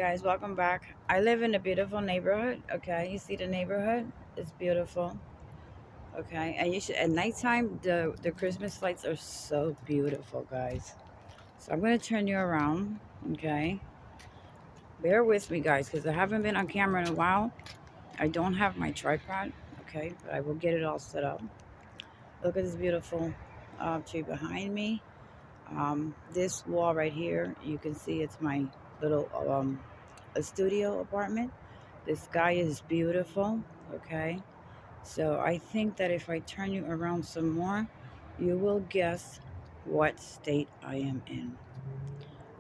guys, welcome back. I live in a beautiful neighborhood. Okay, you see the neighborhood? It's beautiful. Okay, and you should at nighttime the Christmas lights are so beautiful, guys. So I'm gonna turn you around. Okay, bear with me, guys, because I haven't been on camera in a while. I don't have my tripod. Okay, but I will get it all set up. Look at this beautiful tree behind me. This wall right here, you can see it's my little a studio apartment. The sky is beautiful. Okay, so I think that if I turn you around some more, you will guess what state I am in.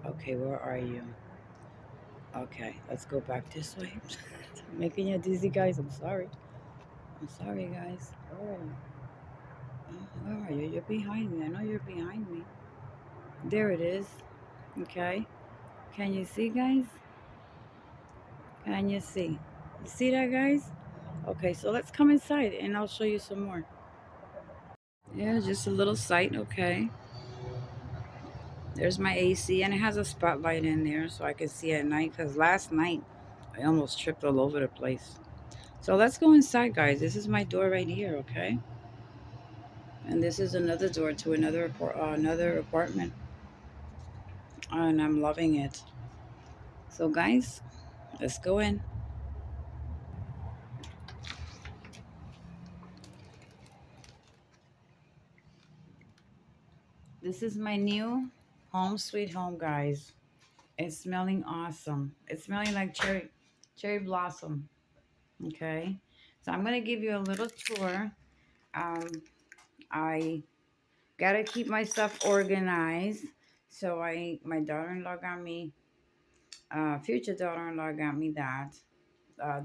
Okay, where are you? Okay, let's go back this way. I'm making you dizzy, guys. I'm sorry. I'm sorry, guys. Where are you? Where are you? You're behind me. I know you're behind me. There it is. Okay. Can you see, guys? Can you see? You see that, guys? Okay, so let's come inside and I'll show you some more. Yeah, just a little site. Okay. There's my AC and it has a spotlight in there so I can see at night because last night I almost tripped all over the place. So let's go inside, guys. This is my door right here, okay? And this is another door to another apartment, and I'm loving it. So, guys, let's go in. This is my new home sweet home, guys. It's smelling awesome. It's smelling like cherry blossom. Okay. So I'm gonna give you a little tour. Um, I gotta keep my stuff organized. So my daughter-in-law got me, future daughter-in-law got me that.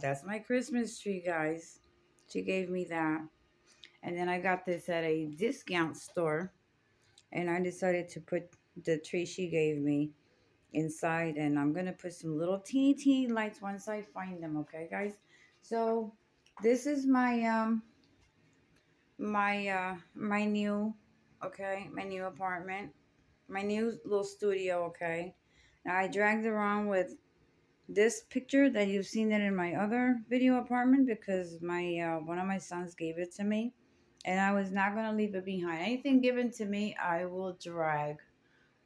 That's my Christmas tree, guys. She gave me that. And then I got this at a discount store. And I decided to put the tree she gave me inside, and I'm gonna put some little teeny lights once I find them, okay, guys? So this is my new, okay, my new apartment, my new little studio, okay. Now I dragged around with this picture that you've seen it in my other video apartment because my one of my sons gave it to me, and I was not gonna leave it behind. Anything given to me I will drag.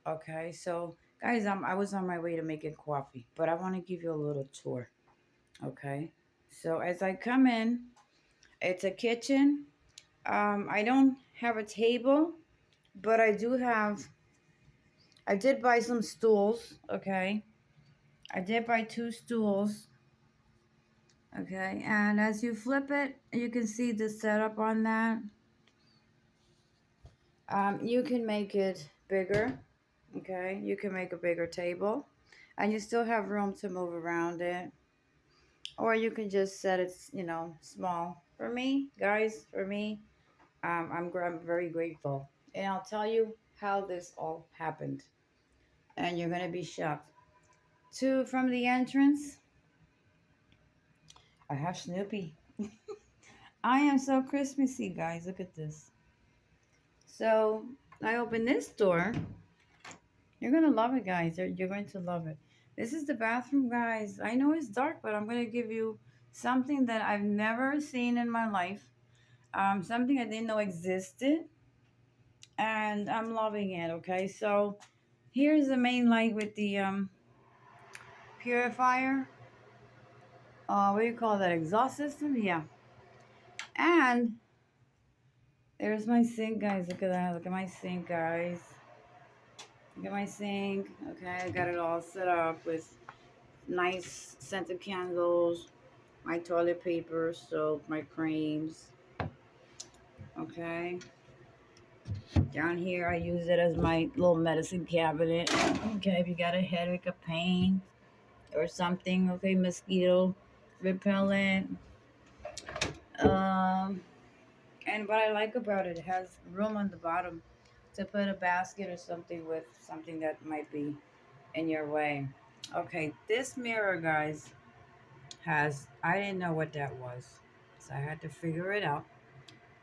Okay, so guys, I was on my way to making coffee, but I want to give you a little tour. Okay, so as I come in, it's a kitchen. I don't have a table, but I did buy some stools. Okay, I did buy two stools. Okay, and as you flip it, you can see the setup on that. You can make it bigger. Okay, you can make a bigger table, and you still have room to move around it. Or you can just set it, small. For me, guys, I'm very grateful. And I'll tell you how this all happened. And you're going to be shocked. From the entrance, I have Snoopy. I am so Christmassy, guys. Look at this. So I open this door. You're going to love it, guys. You're going to love it. This is the bathroom, guys. I know it's dark, but I'm going to give you something that I've never seen in my life. Something I didn't know existed, and I'm loving it. Okay, so here's the main light with the purifier. What do you call that? Exhaust system? Yeah. And there's my sink, guys. Look at that. Look at my sink, guys. Look at my sink. Okay, I got it all set up with nice scented candles, my toilet paper, soap, my creams. Okay. Down here, I use it as my little medicine cabinet. Okay, if you got a headache, a pain, or something, okay, mosquito repellent. Um, and what I like about it, it has room on the bottom to put a basket or something with something that might be in your way. Okay, this mirror, guys, I didn't know what that was, so I had to figure it out.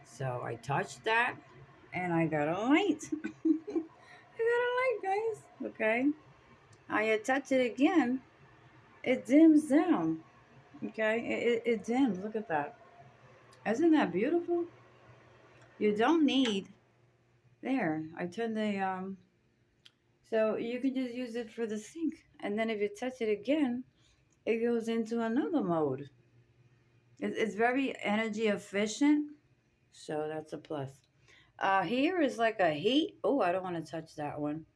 So I touched that, and I got a light. I got a light, guys. Okay. I touch it again, it dims down. Okay, it dims. Look at that. Isn't that beautiful? You don't need there. I turned the so you can just use it for the sink, and then if you touch it again, it goes into another mode. It's very energy efficient, so that's a plus. Here is like a heat. Oh, I don't want to touch that one.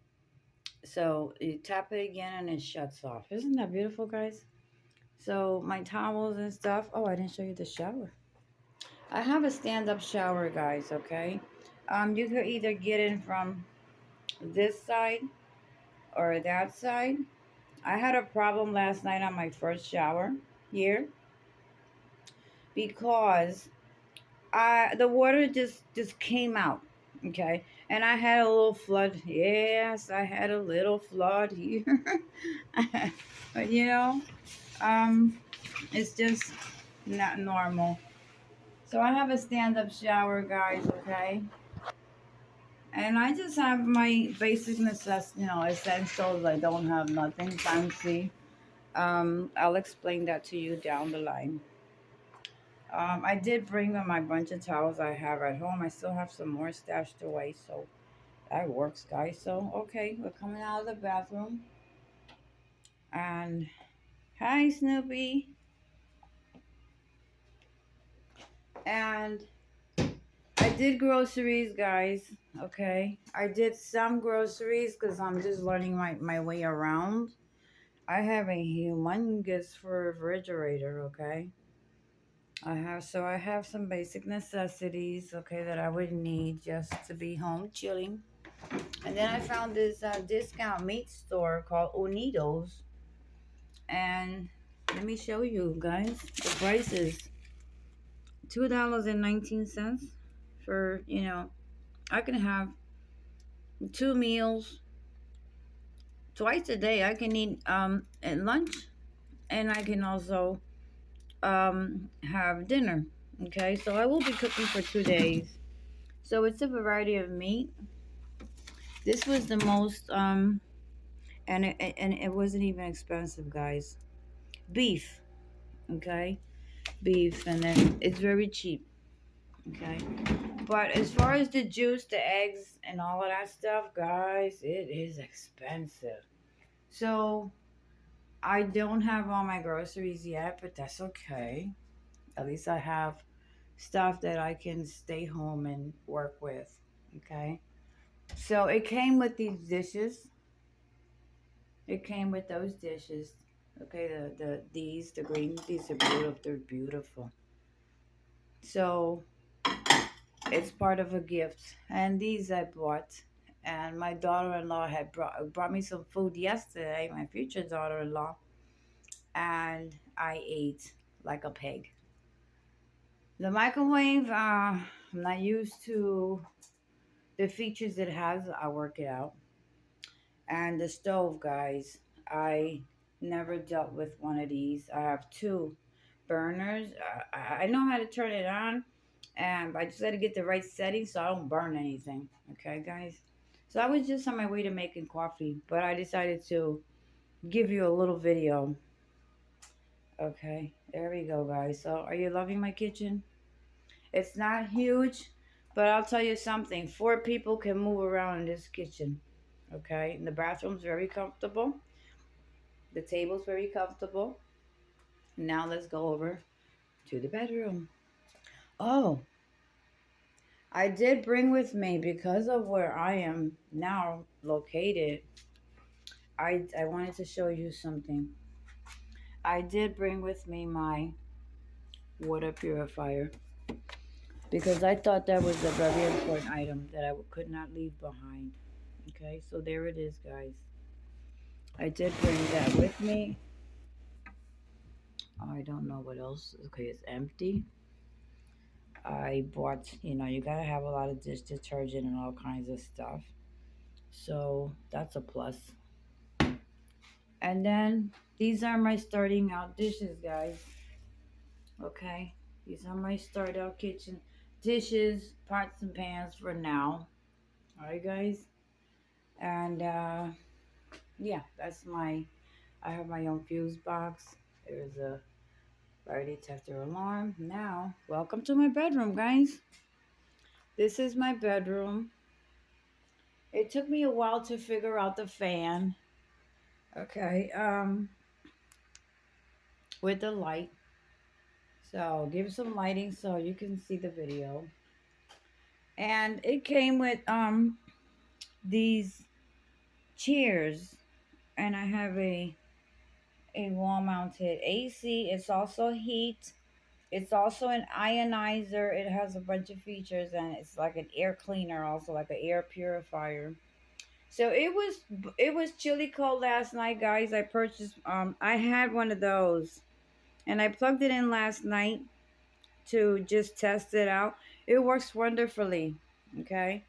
So you tap it again and it shuts off. Isn't that beautiful, guys? So my towels and stuff. Oh, I didn't show you the shower. I have a stand-up shower, guys. Okay. You could either get in from this side or that side. I had a problem last night on my first shower here because the water just came out. Okay, and I had a little flood. Yes, I had a little flood here. But um it's just not normal. So I have a stand-up shower, guys. Okay, and I just have my basic necessities, essentials. I don't have nothing fancy. I'll explain that to you down the line. I did bring them my bunch of towels I have at home. I still have some more stashed away, so that works, guys. So, okay, we're coming out of the bathroom. And hi, Snoopy. And I did groceries, guys. Okay, I did some groceries because I'm just learning my way around. I have a humongous refrigerator, okay? I have some basic necessities, okay, that I would need just to be home chilling. And then I found this discount meat store called Unidos. And let me show you guys the prices. $2.19 for, I can have two meals twice a day. I can eat at lunch and I can also have dinner. Okay, so I will be cooking for 2 days. So it's a variety of meat. This was the most and it wasn't even expensive, guys. Beef, okay? Beef, and then it's very cheap, okay? But as far as the juice, the eggs, and all of that stuff, guys, it is expensive. So I don't have all my groceries yet, but that's okay. At least I have stuff that I can stay home and work with, okay? So it came with these dishes. It came with those dishes. Okay, the green, these are beautiful. They're beautiful. So it's part of a gift. And these I bought. And my daughter-in-law had brought me some food yesterday, my future daughter-in-law, and I ate like a pig. The microwave, I'm not used to the features it has. I work it out. And the stove, guys, I never dealt with one of these. I have two burners. I know how to turn it on, and I just got to get the right settings so I don't burn anything. Okay, guys. So I was just on my way to making coffee, but I decided to give you a little video. Okay, there we go, guys. So are you loving my kitchen? It's not huge, but I'll tell you something. Four people can move around in this kitchen. Okay, and the bathroom's very comfortable. The table's very comfortable. Now let's go over to the bedroom. Oh, I did bring with me because of where I am now located. I wanted to show you something. I did bring with me my water purifier because I thought that was a very important item that I could not leave behind. Okay, so there it is, guys. I did bring that with me. I don't know what else. Okay, it's empty. I bought, you gotta have a lot of dish detergent and all kinds of stuff. So that's a plus. And then these are my starting out dishes, guys. Okay, these are my start out kitchen dishes, pots and pans for now. All right, guys. And yeah, that's my I have my own fuse box. There's a fire detector alarm. Now, welcome to my bedroom, guys. This is my bedroom. It took me a while to figure out the fan. Okay, with the light. So I'll give some lighting so you can see the video. And it came with these chairs, and I have a wall mounted AC. It's also heat. It's also an ionizer. It has a bunch of features, and it's like an air cleaner, also like an air purifier. So it was chilly cold last night, guys. I had one of those, and I plugged it in last night to just test it out. It works wonderfully. Okay.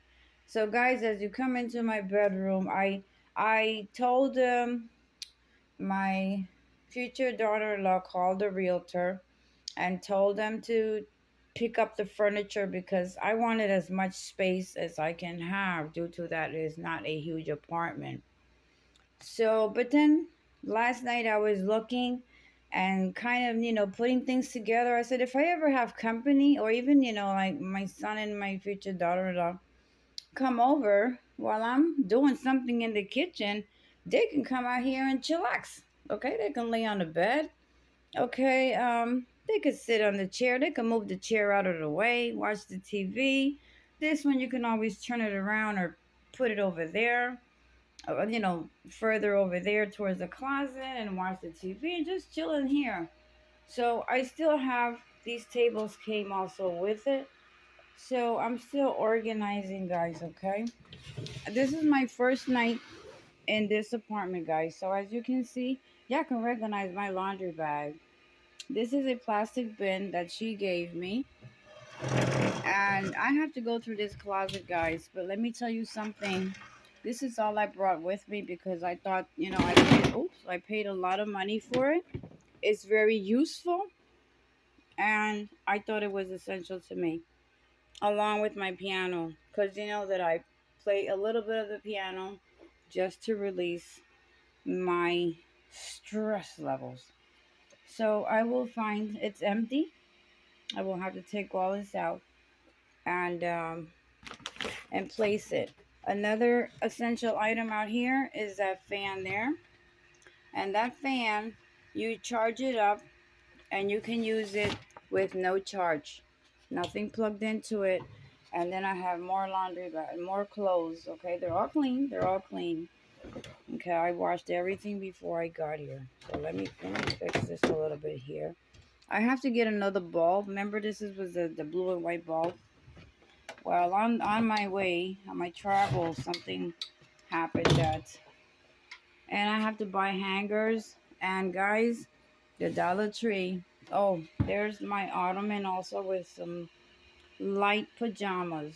So guys, as you come into my bedroom, I told my future daughter-in-law called the realtor and told them to pick up the furniture because I wanted as much space as I can have due to that it is not a huge apartment. So, but then last night I was looking and kind of, putting things together. I said, if I ever have company or even, like my son and my future daughter in law come over while I'm doing something in the kitchen, they can come out here and chillax. Okay, they can lay on the bed. Okay, they could sit on the chair. They can move the chair out of the way, watch the TV. This one you can always turn it around or put it over there, further over there towards the closet and watch the TV and just chill in here. So I still have these tables came also with it. So I'm still organizing, guys, okay? This is my first night in this apartment, guys. So as you can see, y'all can recognize my laundry bag. This is a plastic bin that she gave me. And I have to go through this closet, guys. But let me tell you something. This is all I brought with me because I thought, I paid a lot of money for it. It's very useful. And I thought it was essential to me, along with my piano. Because you know that I play a little bit of the piano just to release my stress levels. So I will find it's empty. I will have to take all this out and place it. Another essential item out here is that fan there. And that fan, you charge it up and you can use it with no charge. Nothing plugged into it. And then I have more laundry, more clothes. Okay, they're all clean. They're all clean. Okay, I washed everything before I got here. So let me fix this a little bit here. I have to get another bulb. Remember, was the blue and white bulb. Well, on my way, on my travel, something happened and I have to buy hangers. And guys, the Dollar Tree. Oh, there's my ottoman also with some light pajamas.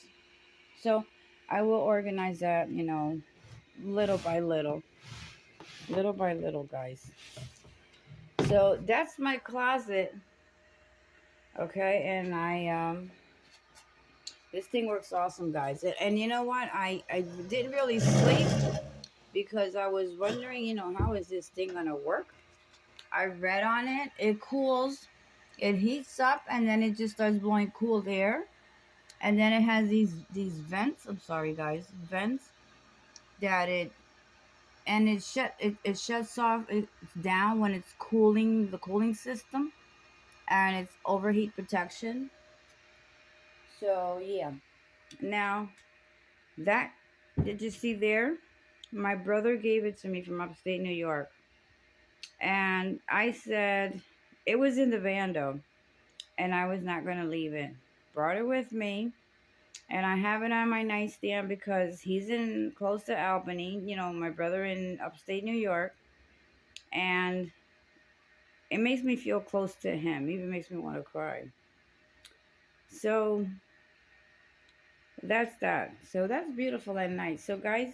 So I will organize that, little by little, guys. So that's my closet. Okay, and this thing works awesome, guys. And you know what? I didn't really sleep because I was wondering, how is this thing gonna work? I read on it. It cools, it heats up, and then it just starts blowing cool air. And then it has these vents. I'm sorry, guys, vents that it shuts off. It's down when it's cooling the cooling system, and it's overheat protection. So yeah. Now that did you see there? My brother gave it to me from upstate New York. And I said, it was in the van though, and I was not going to leave it. Brought it with me, and I have it on my nightstand because he's in close to Albany, my brother in upstate New York, and it makes me feel close to him. Even makes me want to cry. So that's that. So that's beautiful at night. So guys,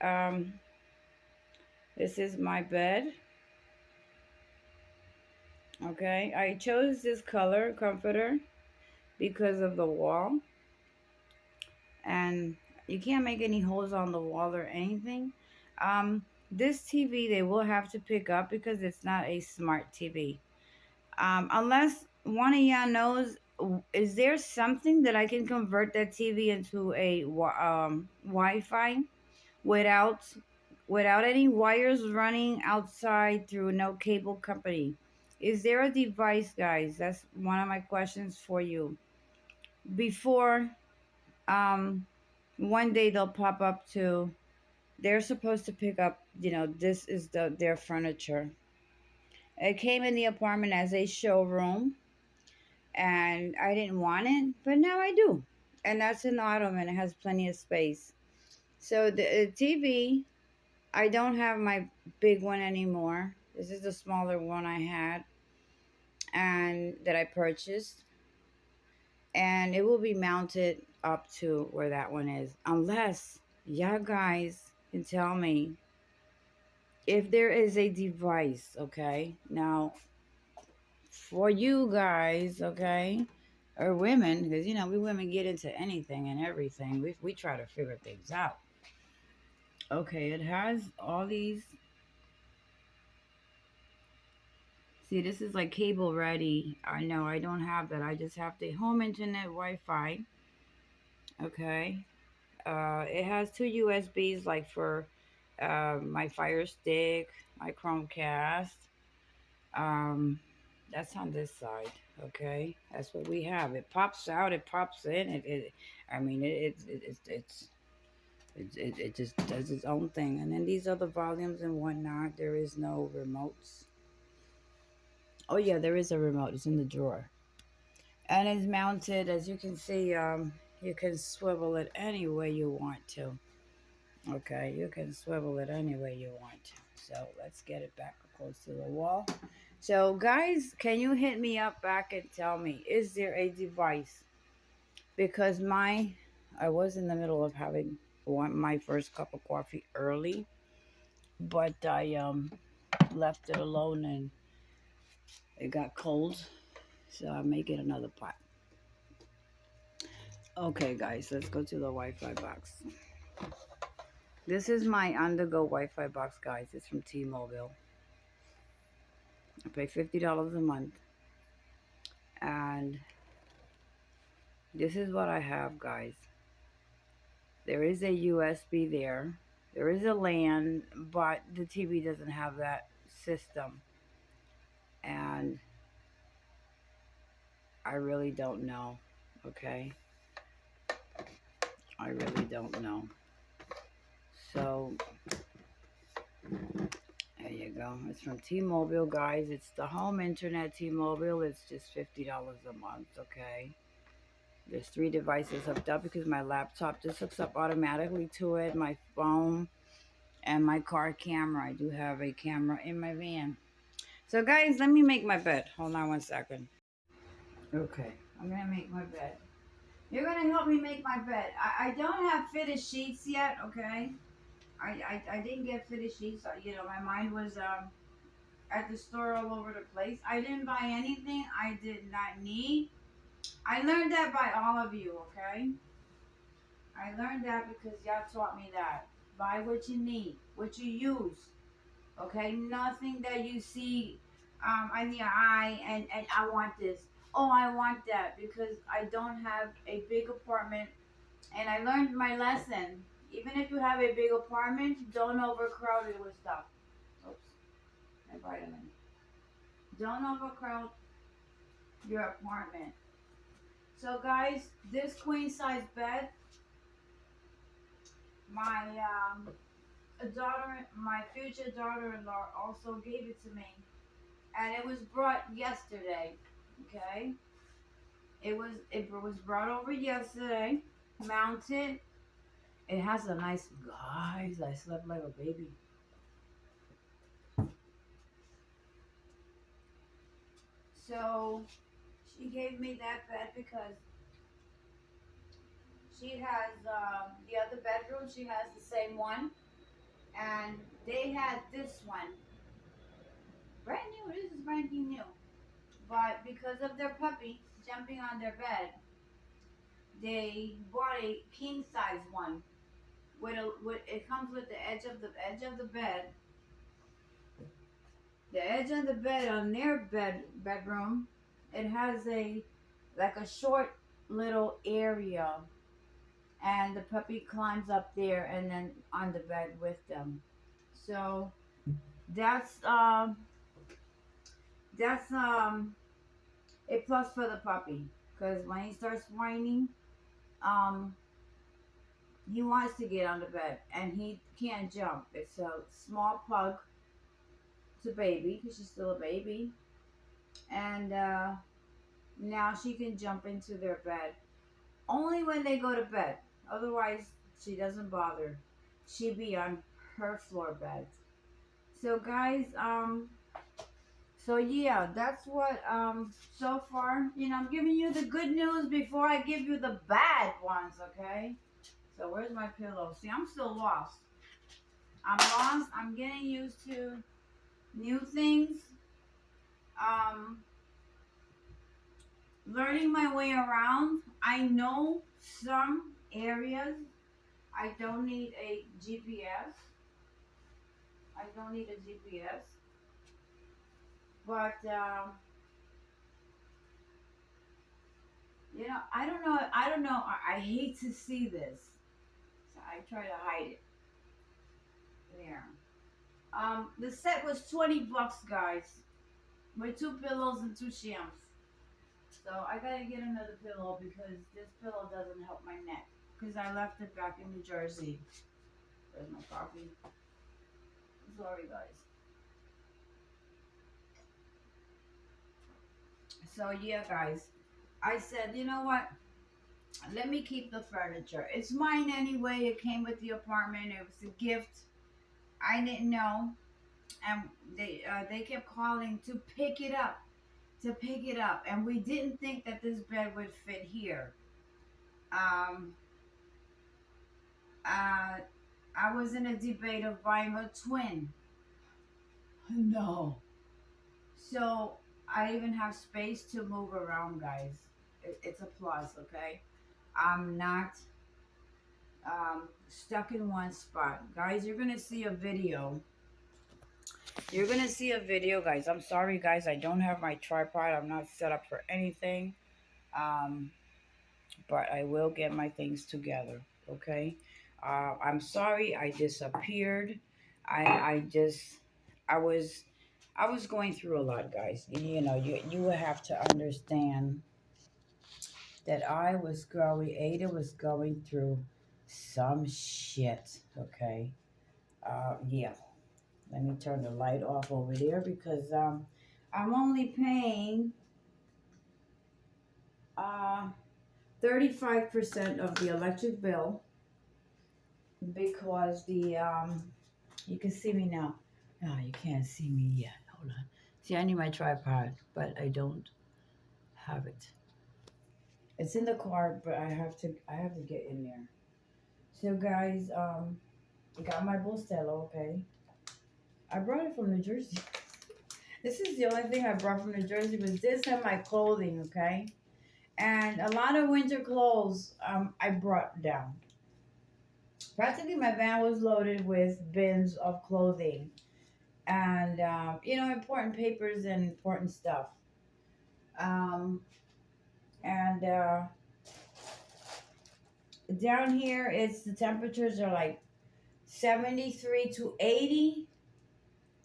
um, this is my bed. Okay, I chose this color comforter because of the wall, and you can't make any holes on the wall or anything. Um, this TV they will have to pick up because it's not a smart TV. Unless one of y'all knows, is there something that I can convert that TV into a Wi-Fi without any wires running outside through no cable company? Is there a device, guys? That's one of my questions for you. Before um one day they'll pop up to, they're supposed to pick up, this is their furniture. It came in the apartment as a showroom, and I didn't want it, but now I do. And that's an ottoman. It has plenty of space. So the TV, I don't have my big one anymore. This is the smaller one I had and that I purchased. And it will be mounted up to where that one is. Unless y'all guys can tell me if there is a device, okay? Now, for you guys, okay, or women, because we women get into anything and everything. We try to figure things out. Okay, it has all these. See, this is like cable ready. I know I don't have that. I just have the home internet Wi-Fi. Okay. It has two USBs, like for my Fire Stick, my Chromecast. Um, that's on this side. Okay, that's what we have. It pops out. It pops in. I mean, it just does its own thing. And then these other volumes and whatnot. There is no remotes. Oh yeah, there is a remote. It's in the drawer, and it's mounted. As you can see, you can swivel it any way you want to. Okay, you can swivel it any way you want to. So let's get it back close to the wall. So guys, can you hit me up back and tell me, is there a device? Because I was in the middle of having my first cup of coffee early, but I left it alone and it got cold. So I'm making another pot. Okay guys, let's go to the Wi-Fi box. This is my on-the-go Wi-Fi box, guys. It's from T-Mobile. I pay $50 a month. And this is what I have, guys. There is a USB there. There is a LAN, but the TV doesn't have that system. And I really don't know. Okay? I really don't know. So, there you go. It's from T-Mobile, guys. It's the home internet T-Mobile. It's just $50 a month, okay? There's 3 devices hooked up because my laptop just hooks up automatically to it. My phone and my car camera. I do have a camera in my van. So guys, let me make my bed. Hold on one second. Okay, I'm gonna make my bed. You're gonna help me make my bed. I don't have fitted sheets yet, okay? I didn't get fitted sheets. My mind was at the store all over the place. I didn't buy anything I did not need. I learned that by all of you, okay? I learned that because y'all taught me that. Buy what you need, what you use. Okay, nothing that you see in your eye and I want this. Oh, I want that because I don't have a big apartment. And I learned my lesson. Even if you have a big apartment, don't overcrowd it with stuff. Oops, my vitamin. Don't overcrowd your apartment. So guys, this queen size bed, my my future daughter-in-law also gave it to me, and it was brought yesterday. Okay, it was brought over yesterday, mounted. It has a nice, guys. I slept like a baby. So she gave me that bed because she has the other bedroom. She has the same one, and they had this one brand new. This is brand new. But because of their puppy jumping on their bed, they bought a king size one. With it comes with the edge of the bed, The edge of the bed on their bedroom, it has a like a short little area, and the puppy climbs up there and then on the bed with them. So that's um that's a plus for the puppy, because when he starts whining, um he wants to get on the bed and he can't jump. It's a small pug. It's a baby because she's still a baby, and now she can jump into their bed only when they go to bed. Otherwise, she doesn't bother. She be on her floor bed. So guys, so yeah, that's what so far, I'm giving you the good news before I give you the bad ones, okay? So where's my pillow? See, I'm still lost. I'm lost. I'm getting used to new things. Um, Learning my way around. I know some areas I don't need a GPS. I don't need a GPS. But I don't know. I don't know. I hate to see this, so I try to hide it. There. The set was $20, guys, with two pillows and two shams. So I gotta get another pillow because this pillow doesn't help my neck. Because I left it back in New Jersey. There's my coffee. Sorry, guys. So yeah, guys. I said, you know what? Let me keep the furniture. It's mine anyway. It came with the apartment. It was a gift. I didn't know, and they kept calling to pick it up, and we didn't think that this bed would fit here. Um, uh, I was in a debate of buying a twin. No. So I even have space to move around, guys. It's a plus, okay? I'm not stuck in one spot. Guys, you're going to see a video. You're going to see a video, guys. I'm sorry, guys. I don't have my tripod. I'm not set up for anything. Um, but I will get my things together, okay? I'm sorry I disappeared. I just I was I was going through a lot, guys. You will have to understand that Ada was going through some shit, okay? Yeah. Let me turn the light off over there because I'm only paying uh 35% of the electric bill because you can see me now. No, you can't see me yet. Hold on. See, I need my tripod, but I don't have it. It's in the car, but I have to get in there. So guys, I got my Bustelo, okay? I brought it from New Jersey. This is the only thing I brought from New Jersey was this and my clothing, okay? And a lot of winter clothes I brought down. Practically my van was loaded with bins of clothing and important papers and important stuff. Um, and down here, it's the temperatures are like 73 to 80,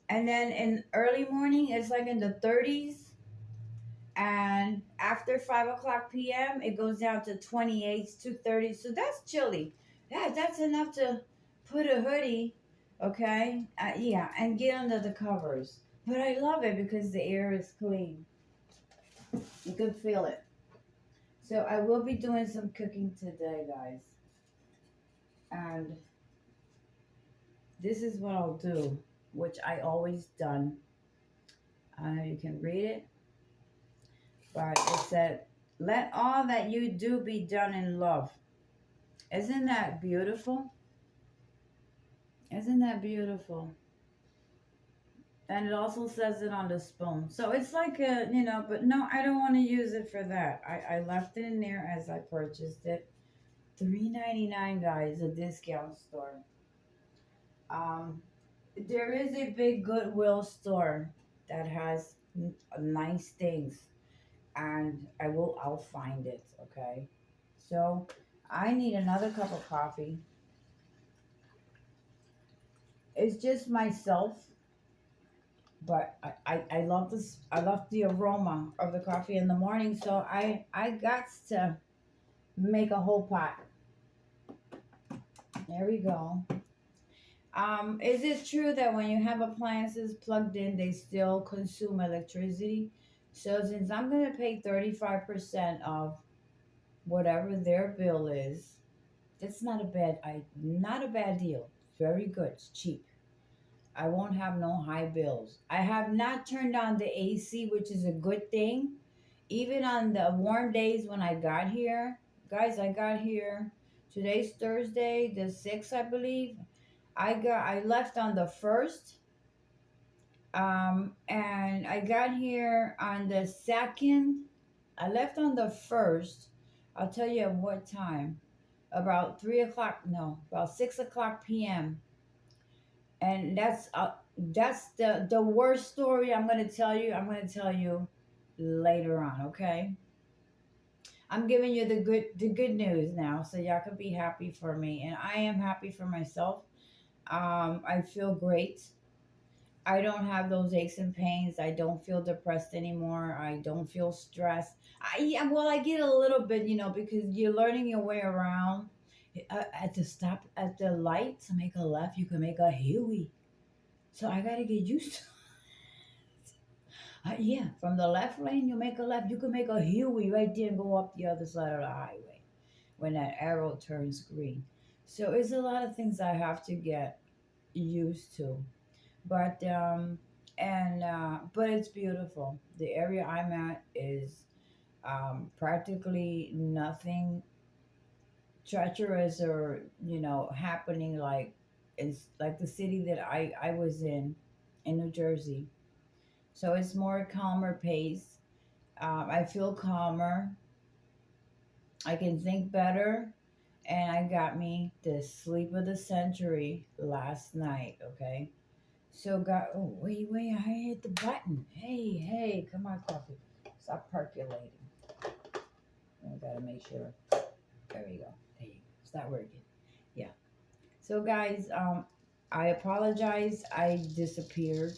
and then in early morning, it's like in the 30s, and after 5 o'clock p.m., it goes down to 28 to 30. So that's chilly. That's enough to put a hoodie, okay? Yeah, and get under the covers. But I love it because the air is clean. You can feel it. So I will be doing some cooking today, guys. And this is what I'll do, which I always done. You can read it, but it said, "Let all that you do be done in love." Isn't that beautiful? Isn't that beautiful? And it also says it on the spoon. So it's like but no, I don't want to use it for that. I left it in there as I purchased it. $3.99, guys, a discount store. Um, there is a big Goodwill store that has nice things, and I'll find it. Okay, so I need another cup of coffee. It's just myself, but I love this. I love the aroma of the coffee in the morning, so I got to make a whole pot. There we go. Is it true that when you have appliances plugged in, they still consume electricity? So since I'm gonna pay 35% of whatever their bill is, it's not a bad deal. Very good. It's cheap. I won't have no high bills. I have not turned on the AC, which is a good thing. Even on the warm days when I got here, guys, I got here. Today's Thursday, the 6th, I believe. I left on the 1st. And I got here on the 2nd. I left on the 1st. I'll tell you at what time. About 3 o'clock, no, about 6 o'clock p.m. And that's the worst story I'm gonna tell you. I'm gonna tell you later on, okay? I'm giving you the good news now, so y'all can be happy for me, and I am happy for myself. I feel great. I don't have those aches and pains. I don't feel depressed anymore. I don't feel stressed. Yeah, well, I get a little bit, because you're learning your way around. At the stop at the light to make a left, you can make a Huey. So I gotta get used to. Yeah, from the left lane, you make a left. You can make a Huey right there and go up the other side of the highway when that arrow turns green. So it's a lot of things I have to get used to. But it's beautiful. The area I'm at is practically nothing treacherous or happening like it's like the city that I was in New Jersey. So it's more calmer pace. I feel calmer. I can think better, and I got me the sleep of the century last night. Okay. So, God, oh, wait, I hit the button. Hey, come on, coffee. Stop percolating. I gotta make sure. There we go. There you go. Start working. Yeah. So, guys, I apologize. I disappeared.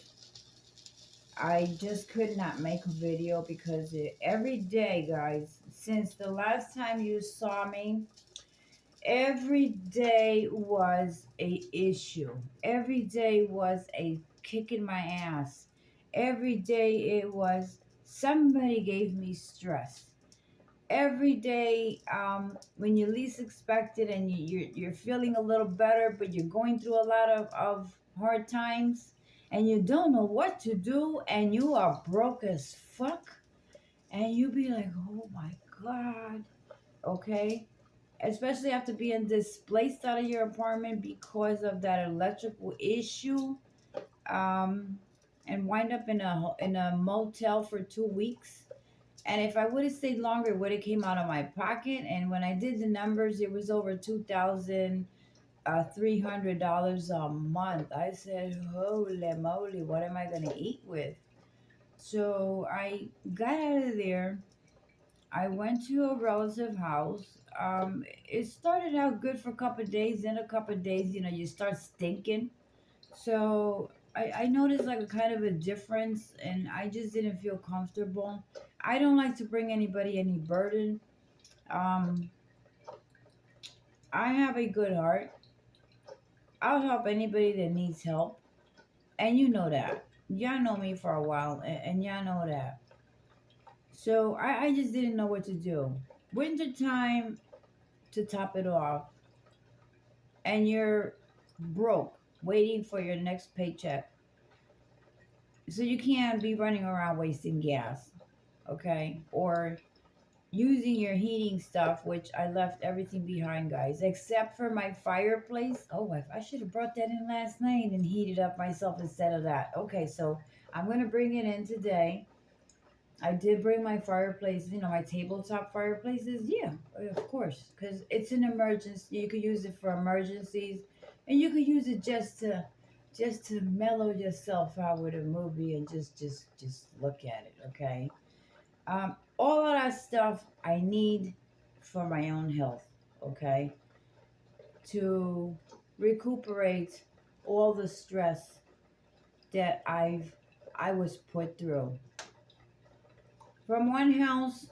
I just could not make a video because every day, guys, since the last time you saw me, every day was a issue. Every day was a kick in my ass. Every day it was somebody gave me stress. Every day, when you least expect it and you're feeling a little better, but you're going through a lot of hard times and you don't know what to do and you are broke as fuck and you be like, oh my God, okay? Especially after being displaced out of your apartment because of that electrical issue, um, and wind up in a motel for 2 weeks. And if I would have stayed longer, it would have came out of my pocket. And when I did the numbers, it was over $2,300 a month. I said, "Holy moly, what am I gonna eat with?" So I got out of there. I went to a relative house. It started out good for a couple of days. Then a couple of days, you start stinking. So I noticed like a kind of a difference, and I just didn't feel comfortable. I don't like to bring anybody any burden. Um, I have a good heart. I'll help anybody that needs help, and you know that. Y'all know me for a while, and y'all know that. So I just didn't know what to do. Winter time to top it off, and you're broke, waiting for your next paycheck. So you can't be running around wasting gas, okay? Or using your heating stuff, which I left everything behind, guys, except for my fireplace. Oh, I should have brought that in last night and heated up myself instead of that. Okay, so I'm going to bring it in today. I did bring my fireplace, my tabletop fireplaces. Yeah, of course, because it's an emergency. You could use it for emergencies, and you could use it just to just to mellow yourself out with a movie and just look at it, okay? All of that stuff I need for my own health, okay? To recuperate all the stress that I was put through. From one house,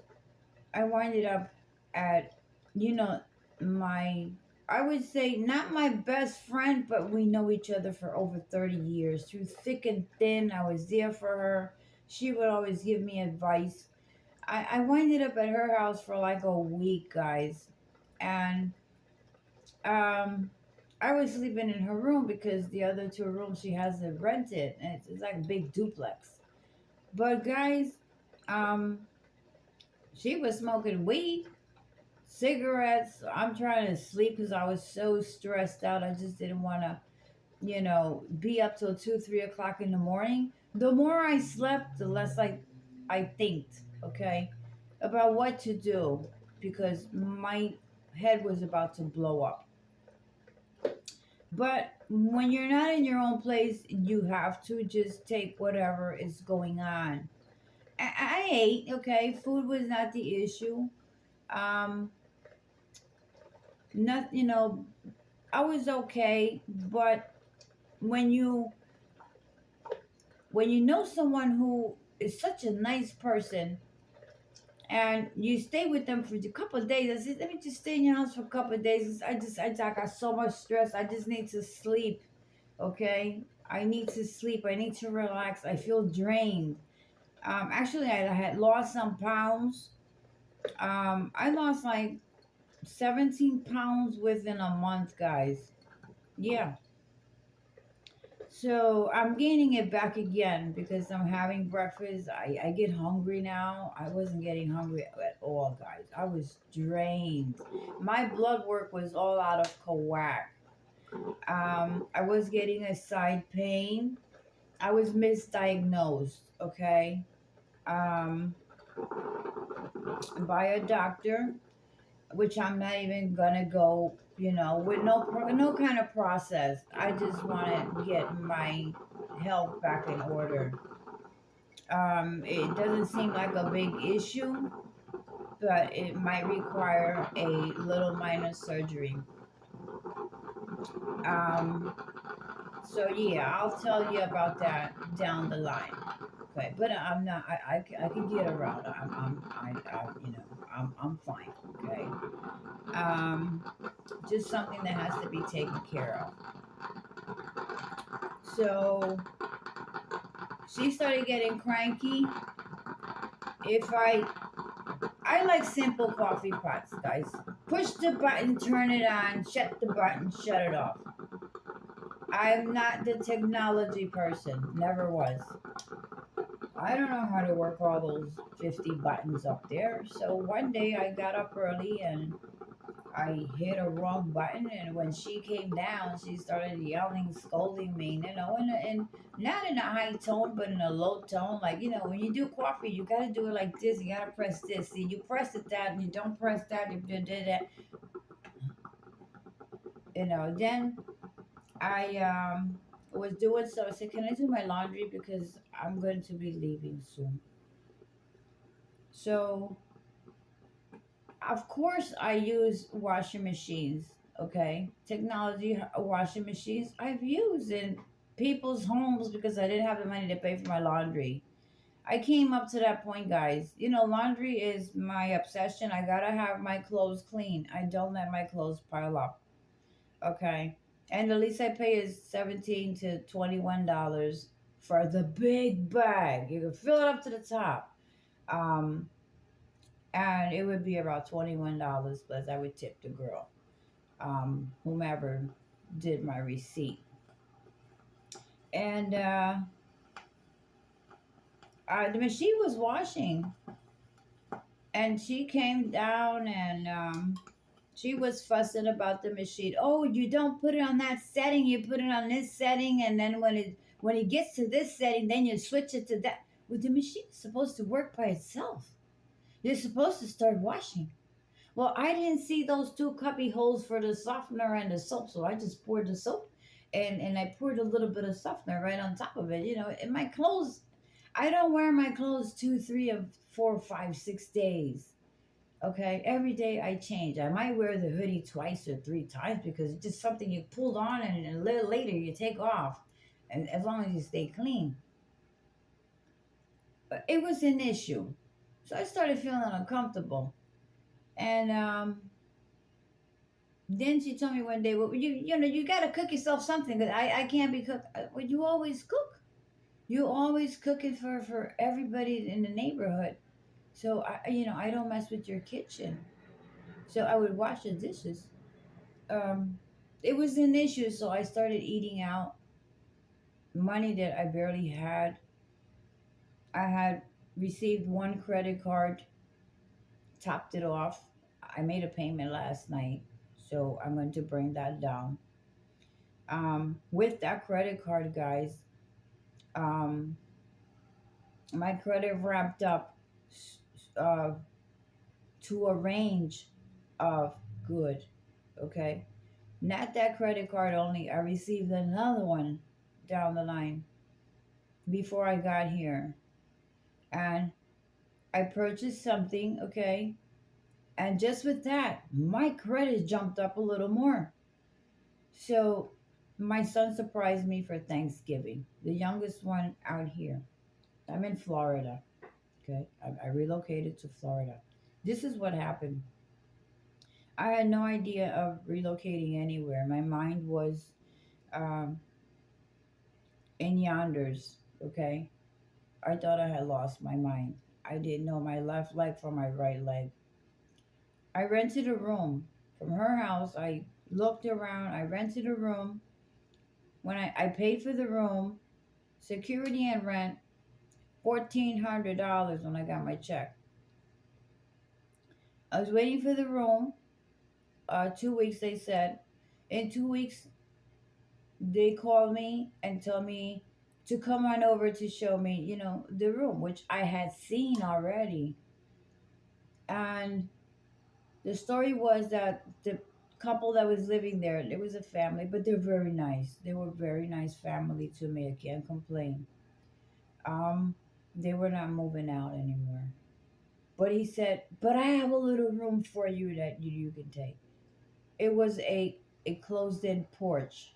I winded up at, you know, my, I would say not my best friend, but we know each other for over 30 years. Through thick and thin, I was there for her. She would always give me advice. I winded up at her house for like a week, guys. And um, I was sleeping in her room because the other two rooms she has it rented. And it's like a big duplex. But guys, um, she was smoking weed, cigarettes. I'm trying to sleep because I was so stressed out. I just didn't want to, be up till 2, 3 o'clock in the morning. The more I slept, the less I thinked, okay, about what to do because my head was about to blow up. But when you're not in your own place, you have to just take whatever is going on. I ate, okay. Food was not the issue. Um, not, I was okay, but when you when you know someone who is such a nice person and you stay with them for a couple of days, I said, let me just stay in your house for a couple of days. I got so much stress. I just need to sleep. Okay, I need to sleep. I need to relax. I feel drained. Actually, I had lost some pounds. I lost like 17 pounds within a month, guys. Yeah. So I'm gaining it back again because I'm having breakfast. I get hungry now. I wasn't getting hungry at all, guys. I was drained. My blood work was all out of whack. I was getting a side pain. I was misdiagnosed, okay, um, by a doctor, which I'm not even gonna go, with no kind of process. I just want to get my health back in order. It doesn't seem like a big issue, but it might require a little minor surgery. Um, so yeah, I'll tell you about that down the line. Okay, but I'm not. I can get around. I'm fine. Okay. Um, just something that has to be taken care of. So she started getting cranky. If I like simple coffee pots, guys. Push the button, turn it on. Shut the button, shut it off. I'm not the technology person. Never was. I don't know how to work all those 50 buttons up there. So one day I got up early and I hit a wrong button. And when she came down, she started yelling, scolding me, and not in a high tone, but in a low tone. Like, when you do coffee, you got to do it like this. You got to press this. See, you press it that and you don't press that. You did that. Then I was doing so. I said, can I do my laundry? Because I'm going to be leaving soon. So of course, I use washing machines. Okay, technology washing machines I've used in people's homes because I didn't have the money to pay for my laundry. I came up to that point, guys. Laundry is my obsession. I gotta have my clothes clean. I don't let my clothes pile up. Okay, and the least I pay is $17 to $21 for the big bag. You can fill it up to the top. Um, and it would be about $21 plus I would tip the girl, whomever did my receipt. And the machine was washing, and she came down and she was fussing about the machine. Oh, you don't put it on that setting, you put it on this setting, and then when it gets to this setting, then you switch it to that. Well, the machine is supposed to work by itself. You're supposed to start washing. Well, I didn't see those two cubby holes for the softener and the soap, so I just poured the soap and I poured a little bit of softener right on top of it. You know, and my clothes, I don't wear my clothes 2, 3, or 4, 5, 6 days. Okay, every day I change. I might wear the hoodie twice or three times because it's just something you pulled on and a little later you take off, and as long as you stay clean. But it was an issue, so I started feeling uncomfortable. And then she told me one day, "Well, you gotta cook yourself something because I can't be cooked." Well, you always cook. You always cooking for everybody in the neighborhood. So I don't mess with your kitchen. So I would wash the dishes. Um, it was an issue, so I started eating out. Money that I barely had. I had received one credit card, topped it off. I made a payment last night, so I'm going to bring that down. With that credit card, guys, um, my credit ramped up uh, to a range of good. Okay, not that credit card only. I received another one down the line before I got here, and I purchased something. Okay, and just with that, my credit jumped up a little more. So my son surprised me for Thanksgiving, the youngest one out here. I'm in Florida. Okay. I relocated to Florida. This is what happened. I had no idea of relocating anywhere. My mind was um, in yonders. Okay. I thought I had lost my mind. I didn't know my left leg from my right leg. I rented a room from her house. I looked around. I rented a room. When I paid for the room, security and rent, $1,400 when I got my check. I was waiting for the room. 2 weeks, they said. In 2 weeks, they called me and told me to come on over to show me, the room, which I had seen already. And the story was that the couple that was living there, it was a family, but they're very nice. They were very nice family to me. I can't complain. Um, they were not moving out anymore. But he said, "But I have a little room for you that you can take." It was a closed in porch.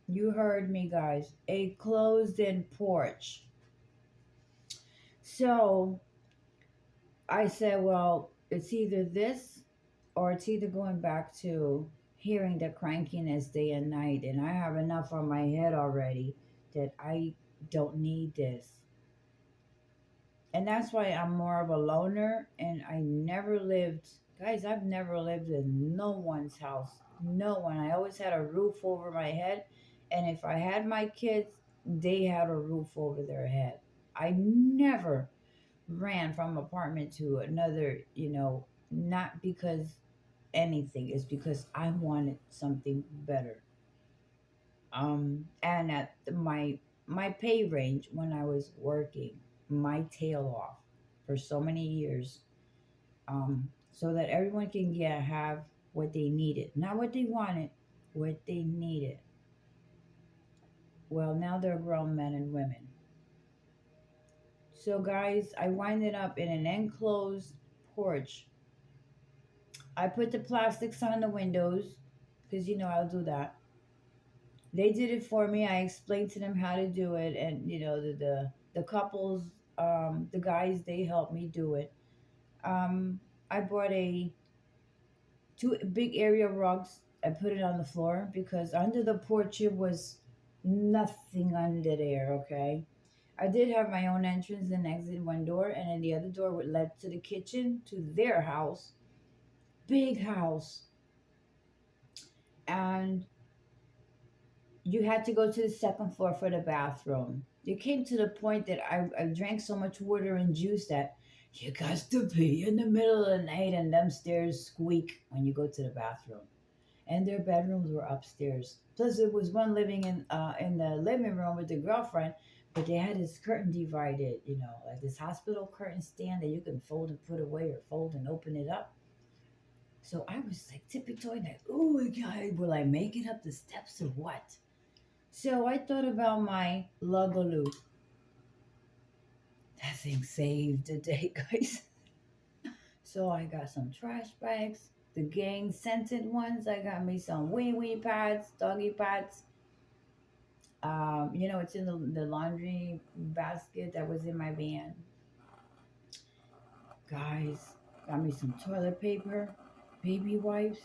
You heard me, guys. A closed in porch. So I said, well, it's either this or it's either going back to hearing the crankiness day and night. And I have enough on my head already that I don't need this. And that's why I'm more of a loner. And I never lived, guys, I've never lived in no one's house. No one. I always had a roof over my head. And if I had my kids, they had a roof over their head. I never ran from apartment to another, not because anything, it's because I wanted something better. And at my pay range when I was working my tail off for so many years, so that everyone can have what they needed, not what they wanted, what they needed. Well, now they're grown men and women. So, guys, I winded up in an enclosed porch. I put the plastics on the windows because I'll do that. They did it for me. I explained to them how to do it, and the couples, the guys, they helped me do it. I bought a two big area rugs. I put it on the floor because under the porch it was nothing under there. Okay, I did have my own entrance and exit, one door, and then the other door would led to the kitchen, to their house, big house, and you had to go to the second floor for the bathroom. It came to the point that I drank so much water and juice that you got to be in the middle of the night and them stairs squeak when you go to the bathroom. And their bedrooms were upstairs. Plus, there was one living in the living room with the girlfriend, but they had this curtain divided, like this hospital curtain stand that you can fold and put away or fold and open it up. So I was like tiptoeing, like, oh my God, will I make it up the steps or what? So I thought about my Lugaloo. That thing saved the day, guys. So I got some trash bags, the gang scented ones. I got me some wee wee pads, doggy pads. It's in the laundry basket that was in my van. Guys, got me some toilet paper, baby wipes.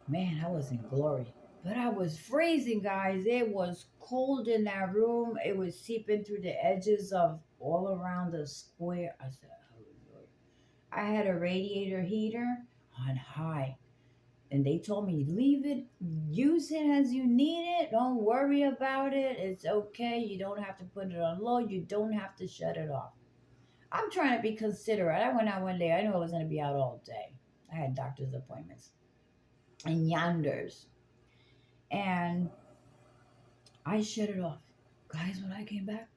Man, I was in glory. But I was freezing, guys. It was cold in that room. It was seeping through the edges of all around the square. I said, oh Lord. I had a radiator heater on high. And they told me, leave it, use it as you need it. Don't worry about it. It's okay. You don't have to put it on low. You don't have to shut it off. I'm trying to be considerate. I went out one day. I knew I was going to be out all day. I had doctor's appointments and yonders. And I shut it off. Guys, when I came back,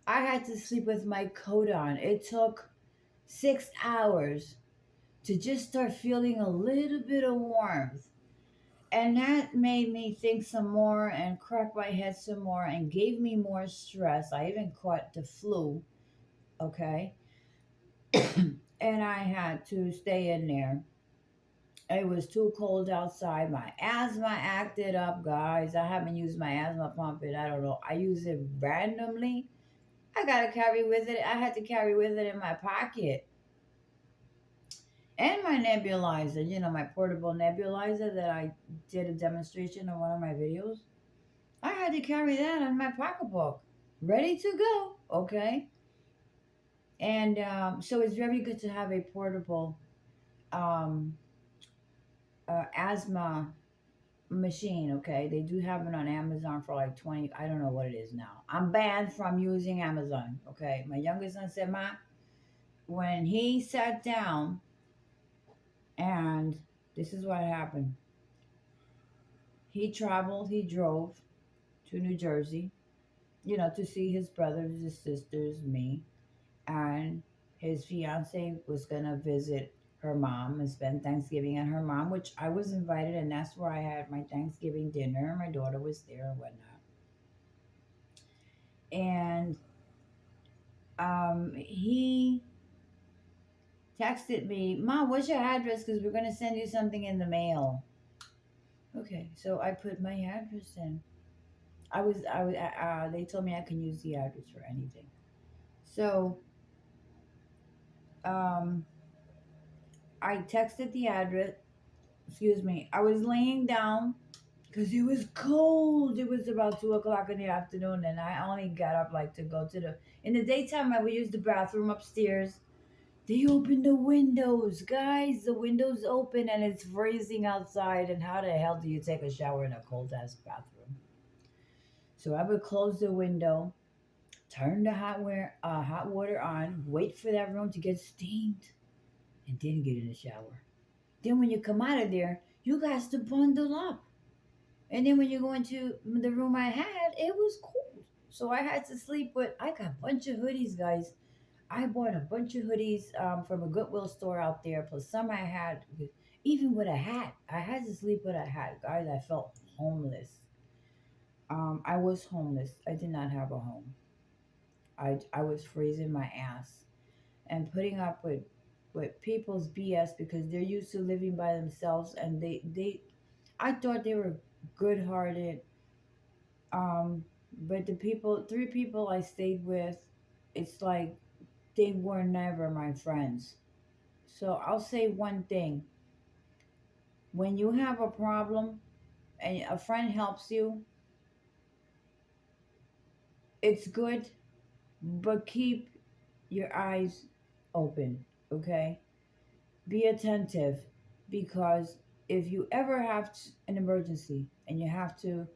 I had to sleep with my coat on. It took 6 hours to just start feeling a little bit of warmth. And that made me think some more and crack my head some more and gave me more stress. I even caught the flu, okay? And I had to stay in there. It was too cold outside. My asthma acted up, guys. I haven't used my asthma pump in, I don't know. I use it randomly. I gotta carry with it. I had to carry with it in my pocket. And my nebulizer, my portable nebulizer that I did a demonstration on one of my videos. I had to carry that in my pocketbook, ready to go. Okay. And so it's very good to have a portable um, asthma machine. Okay. They do have it on Amazon for like 20. I don't know what it is now. I'm banned from using Amazon. Okay. My youngest son said, Ma, when he sat down, and this is what happened. He traveled, he drove to New Jersey, to see his brothers, his sisters, me, and his fiance was gonna visit her mom and spend Thanksgiving at her mom, which I was invited, and that's where I had my Thanksgiving dinner. My daughter was there and whatnot. And he texted me, Mom, what's your address? Because we're gonna send you something in the mail. Okay, so I put my address in. They told me I can use the address for anything. So, um, I texted the address. Excuse me. I was laying down because it was cold. It was about 2 o'clock in the afternoon, and I only got up like to go to the. In the daytime, I would use the bathroom upstairs. They opened the windows, guys. The windows open, and it's freezing outside. And how the hell do you take a shower in a cold ass bathroom? So I would close the window, turn the hot water on, wait for that room to get steamed, and then get in the shower. Then when you come out of there, you got to bundle up. And then when you go into the room I had, it was cold. So I had to sleep with, I got a bunch of hoodies, guys. I bought a bunch of hoodies from a Goodwill store out there, plus some I had, even with a hat. I had to sleep with a hat. Guys, I felt homeless. I was homeless. I did not have a home. I was freezing my ass and putting up with people's BS because they're used to living by themselves, and they I thought they were good hearted. But the three people I stayed with, it's like they were never my friends. So I'll say one thing: when you have a problem and a friend helps you, it's good, but keep your eyes open. Okay, be attentive, because if you ever have an emergency and you have to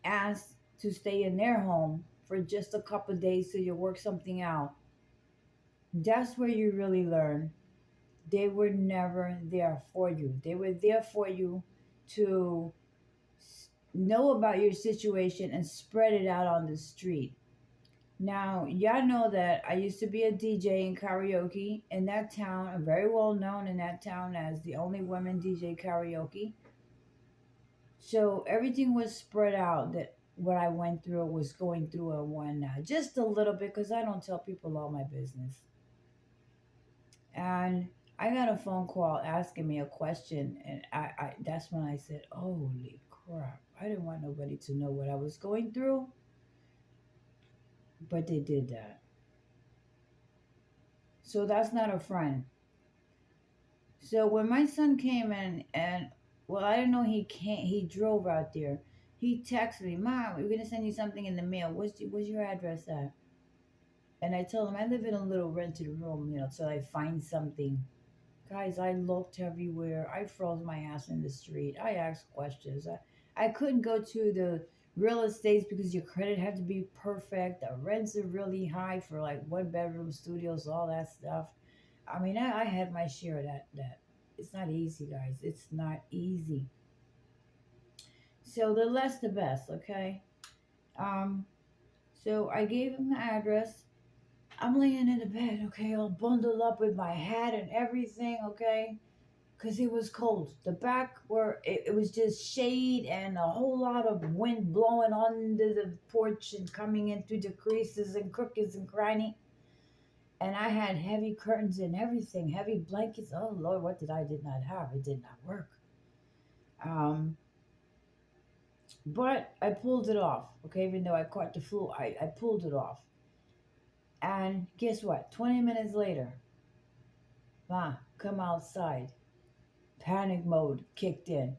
ask to stay in their home for just a couple of days till you work something out, that's where you really learn they were never there for you. They were there for you to know about your situation and spread it out on the street. Now, y'all know that I used to be a DJ in karaoke in that town. I'm very well known in that town as the only women DJ karaoke. So everything was spread out that what I went through was going through a one just a little bit because I don't tell people all my business. And I got a phone call asking me a question, and I that's when I said, "Holy crap! I didn't want nobody to know what I was going through, but they did that." So that's not a friend. So when my son came in, and well, I didn't know he can't. He drove out there. He texted me, "Mom, we're gonna send you something in the mail. What's your address at?" And I told him I live in a little rented room, till I find something. Guys, I looked everywhere. I froze my ass in the street. I asked questions. I couldn't go to the real estates because your credit had to be perfect. The rents are really high for like one bedroom studios, all that stuff. I mean, I had my share of that. It's not easy, guys. It's not easy. So the less the best, okay? Um, so I gave him the address. I'm laying in the bed, okay, all bundled up with my hat and everything, okay? Because it was cold. The back where it was just shade and a whole lot of wind blowing under the porch and coming in through the creases and crookeds and cranny. And I had heavy curtains and everything, heavy blankets. Oh Lord, what did not have? It did not work. Um, but I pulled it off. Okay, even though I caught the flu, I pulled it off. And guess what? 20 minutes later, Ma, come outside. Panic mode kicked in.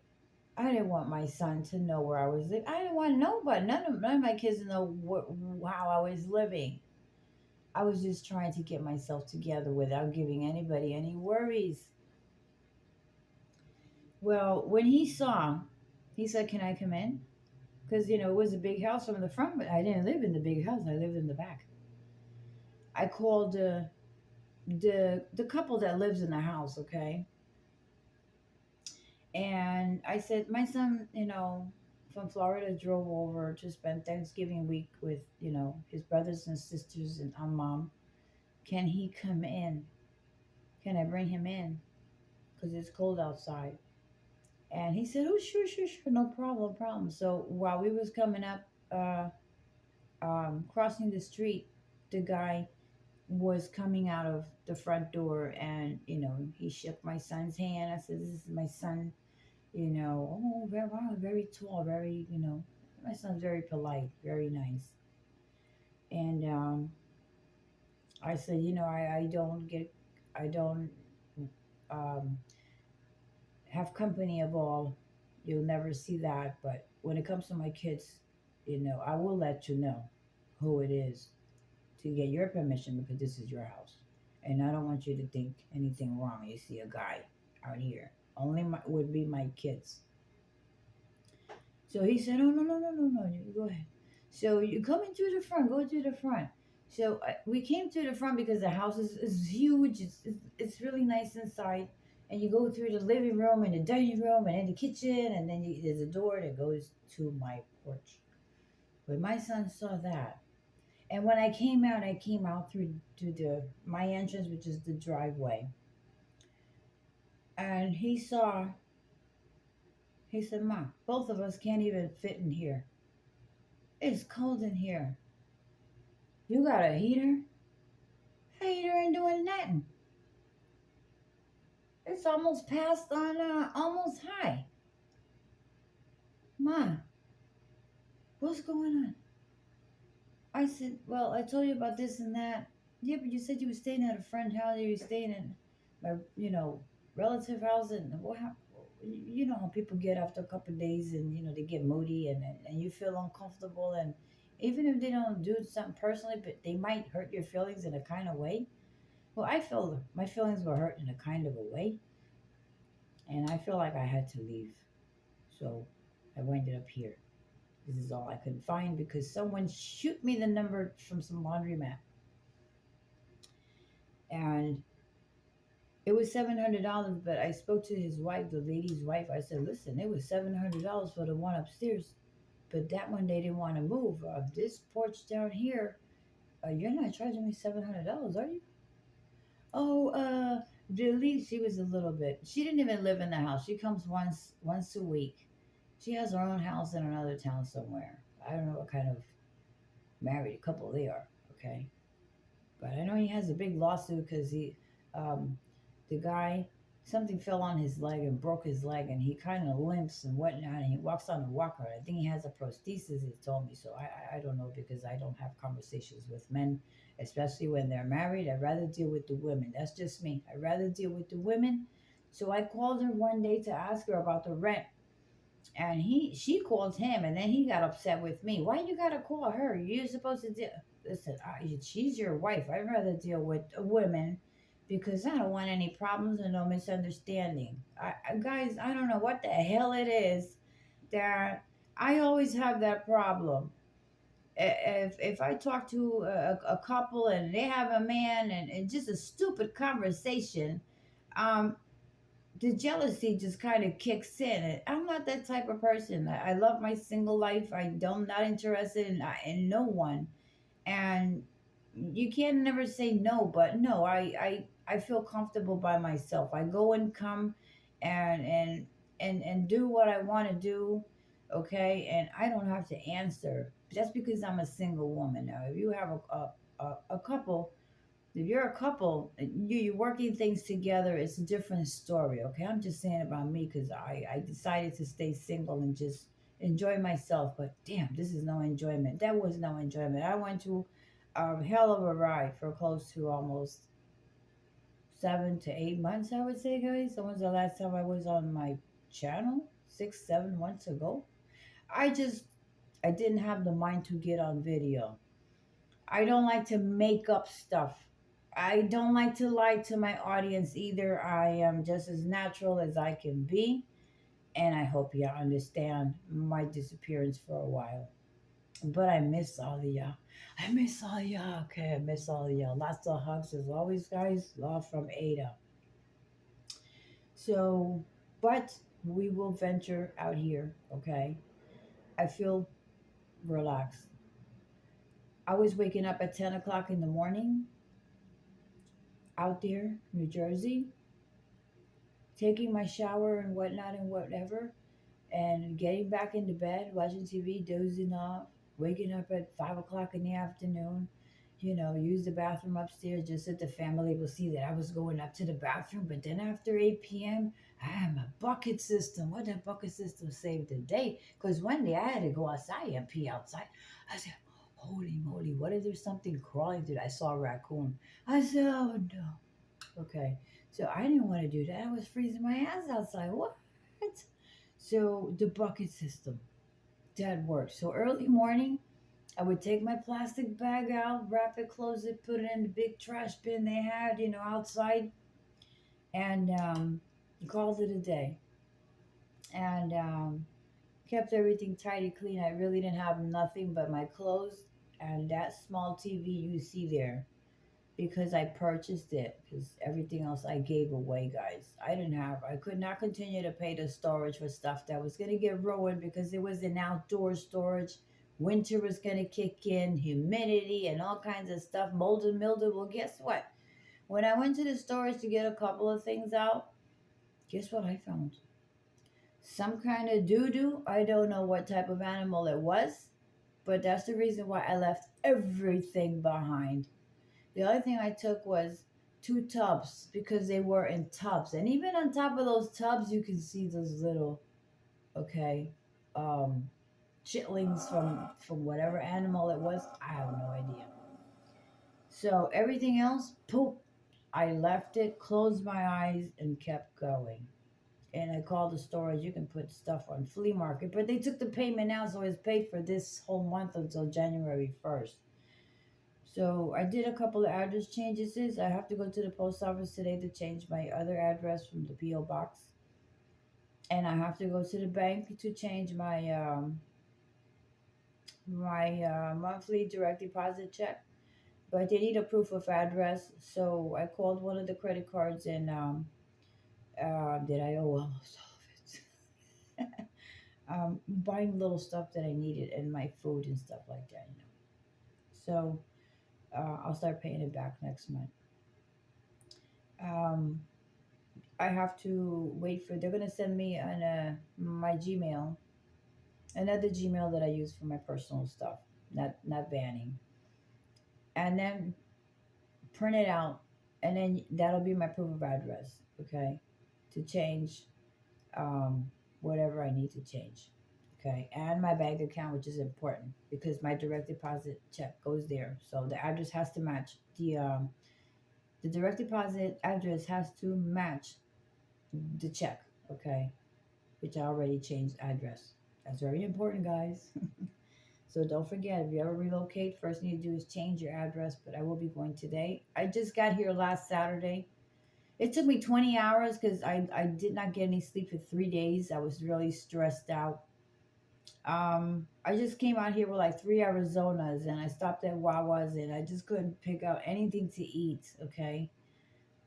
I didn't want my son to know where I was living. I didn't want nobody, none of my kids to know how I was living. I was just trying to get myself together without giving anybody any worries. Well, when he saw, he said, "Can I come in?" Because it was a big house from the front, but I didn't live in the big house. I lived in the back. I called the couple that lives in the house, okay, and I said, "My son, from Florida drove over to spend Thanksgiving week with his brothers and sisters and our mom. Can he come in? Can I bring him in? Because it's cold outside." And he said, "Oh, sure, sure, sure, no problem, problem." So while we was coming up, crossing the street, the guy was coming out of the front door, and he shook my son's hand. I said, "This is my son." Oh, very, wow, very tall, very, my son's very polite, very nice. And I said, I don't get, I don't um, have company of all. You'll never see that. But when it comes to my kids, I will let you know who it is to get your permission because this is your house. And I don't want you to think anything wrong. You see a guy out here. Only would be my kids. So he said, "Oh, no, no, no, no, no, you go ahead." So you come into the front, go to the front. So we came to the front because the house is huge. It's really nice inside. And you go through the living room and the dining room and then the kitchen. And then there's a door that goes to my porch. But my son saw that. And when I came out through to my entrance, which is the driveway. And he said, "Ma, both of us can't even fit in here. It's cold in here. You got a heater? A heater ain't doing nothing. It's almost past on almost high. Ma, what's going on?" I said, "Well, I told you about this and that." "Yeah, but you said you were staying at a friend's house. You were staying in my, relative house, and what happened?" You know how people get after a couple of days, and they get moody, and you feel uncomfortable, and even if they don't do something personally, but they might hurt your feelings in a kind of way. Well, I feel my feelings were hurt in a kind of a way, and I feel like I had to leave. So I winded up here. This is all I could find because someone shoot me the number from some laundromat, and it was $700. But I spoke to his wife, the lady's wife. I said, "Listen, it was $700 for the one upstairs, but that one they didn't want to move. This porch down here, You're not charging me $700, are you? Oh, the least she was a little bit. She didn't even live in the house. She comes once a week. She has her own house in another town somewhere. I don't know what kind of married couple they are. Okay, but I know he has a big lawsuit because um, the guy, something fell on his leg and broke his leg, and he kind of limps and whatnot, and he walks on a walker. I think he has a prosthesis. He told me so. I don't know because I don't have conversations with men, especially when they're married. I'd rather deal with the women. That's just me. I'd rather deal with the women. So I called her one day to ask her about the rent, and she called him, and then he got upset with me. Why you gotta call her? You're supposed to deal. Listen, she's your wife. I'd rather deal with women because I don't want any problems and no misunderstanding. Guys, I don't know what the hell it is that I always have that problem. If I talk to a couple and they have a man and just a stupid conversation, um, the jealousy just kind of kicks in. And I'm not that type of person. I love my single life. I'm not interested in no one. And you can never say no, but no, I feel comfortable by myself. I go and come and do what I want to do, okay? And I don't have to answer just because I'm a single woman. Now, if you have a couple, if you're a couple and you're working things together, it's a different story. Okay, I'm just saying about me because I decided to stay single and just enjoy myself. But damn, this is no enjoyment. That was no enjoyment. I went to a hell of a ride for close to almost 7 to 8 months, I would say, guys. When was the last time I was on my channel? 6, 7 months ago. I just I didn't have the mind to get on video. I don't like to make up stuff. I don't like to lie to my audience either. I am just as natural as I can be. And I hope you understand my disappearance for a while. But I miss all of y'all. I miss all y'all. Okay, I miss all of y'all. Lots of hugs as always, guys. Love from Ada. So, but we will venture out here, okay? I feel relaxed. I was waking up at 10 o'clock in the morning out there, New Jersey, taking my shower and whatnot and whatever, and getting back into bed, watching TV, dozing off, waking up at 5 o'clock in the afternoon. Use the bathroom upstairs just so the family will see that I was going up to the bathroom. But then after 8 p.m., I have my bucket system. What that bucket system saved the day? Because one day I had to go outside and pee outside. I said, holy moly, what if there's something crawling through? I saw a raccoon. I said, oh no. Okay. So I didn't want to do that. I was freezing my ass outside. What? So the bucket system, that worked. So early morning, I would take my plastic bag out, wrap it, close it, put it in the big trash bin they had, outside, and called it a day. And kept everything tidy, clean. I really didn't have nothing but my clothes and that small TV you see there because I purchased it because everything else I gave away, guys. I could not continue to pay the storage for stuff that was going to get ruined because it was an outdoor storage. Winter was going to kick in, humidity and all kinds of stuff, mold and mildew. Well, guess what? When I went to the storage to get a couple of things out, guess what I found? Some kind of doo doo. I don't know what type of animal it was, but that's the reason why I left everything behind. The other thing I took was 2 tubs because they were in tubs. And even on top of those tubs, you can see those little, okay, um, chitlings from whatever animal it was. I have no idea. So everything else, poop. I left it, closed my eyes, and kept going. And I called the storage. You can put stuff on flea market, but they took the payment now, so it's paid for this whole month until January 1st. So I did a couple of address changes. I have to go to the post office today to change my other address from the PO box, and I have to go to the bank to change my monthly direct deposit check. But they need a proof of address, so I called one of the credit cards and did I owe almost all of it? Buying little stuff that I needed and my food and stuff like that. So I'll start paying it back next month. Um, I have to wait for. They're gonna send me on my Gmail, another Gmail that I use for my personal stuff, not banning, and then print it out, and then that'll be my proof of address. Okay, to change whatever I need to change. Okay, and my bank account, which is important because my direct deposit check goes there, so the address has to match the direct deposit address has to match the check. Okay, which I already changed address. That's very important, guys. So don't forget, if you ever relocate, first thing you do is change your address. But I will be going today. I just got here last Saturday. It took me 20 hours because I did not get any sleep for 3 days. I was really stressed out. I just came out here with like three Arizonas and I stopped at Wawa's and I just couldn't pick out anything to eat. Okay.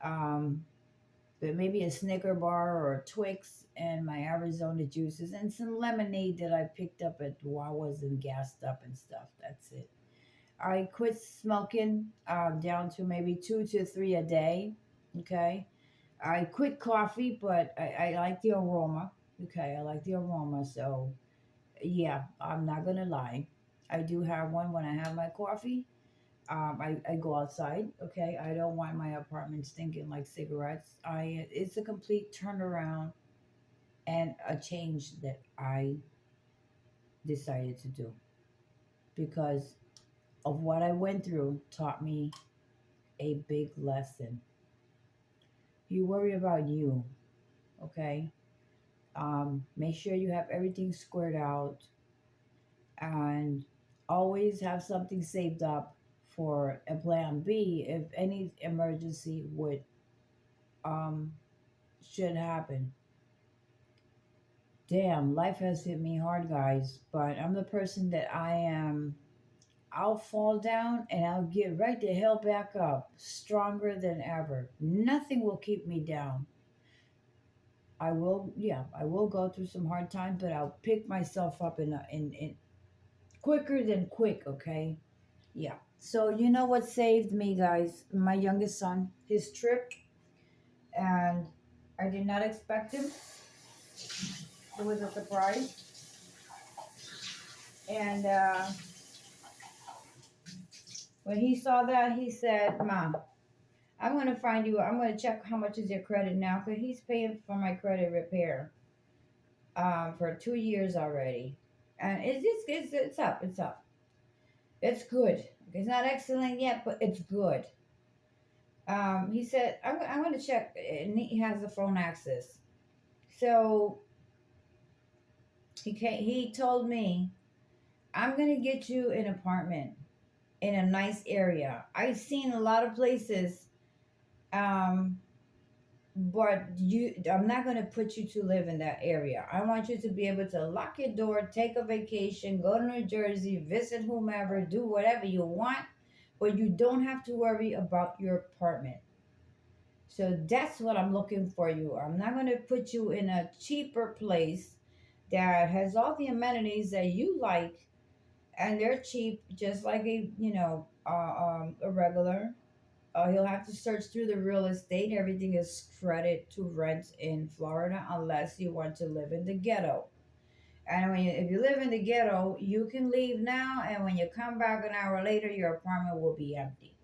Um, but maybe a Snicker bar or a Twix and my Arizona juices and some lemonade that I picked up at Wawa's and gassed up and stuff. That's it. I quit smoking down to maybe 2 to 3 a day. Okay. I quit coffee, but I like the aroma. Okay. I like the aroma. So, yeah, I'm not going to lie. I do have one when I have my coffee. I go outside. Okay. I don't want my apartment stinking like cigarettes. It's a complete turnaround and a change that I decided to do because of what I went through taught me a big lesson. You worry about you, okay? Make sure you have everything squared out and always have something saved up for a plan B if any emergency would um should happen. Damn, life has hit me hard, guys, but I'm the person that I am. I'll fall down and I'll get right the hell back up, stronger than ever. Nothing will keep me down. I will go through some hard times, but I'll pick myself up in quicker than quick, okay? Yeah. So you know what saved me, guys? My youngest son, his trip, and I did not expect him. It was a surprise, and when he saw that, he said, "Mom, I'm gonna find you. I'm gonna check how much is your credit now, cause he's paying for my credit repair for 2 years already, and it's up, it's up, it's good. It's not excellent yet, but it's good." He said, I'm gonna check," and he has the phone access. So he told me, "I'm gonna get you an apartment in a nice area. I've seen a lot of places, um, but I'm not gonna put you to live in that area. I want you to be able to lock your door, take a vacation, go to New Jersey, visit whomever, do whatever you want, but you don't have to worry about your apartment." So that's what I'm looking for you. I'm not going to put you in a cheaper place that has all the amenities that you like and they're cheap, just like a regular. He'll have to search through the real estate. Everything is credit to rent in Florida unless you want to live in the ghetto. And if you live in the ghetto, you can leave now, and when you come back an hour later, your apartment will be empty.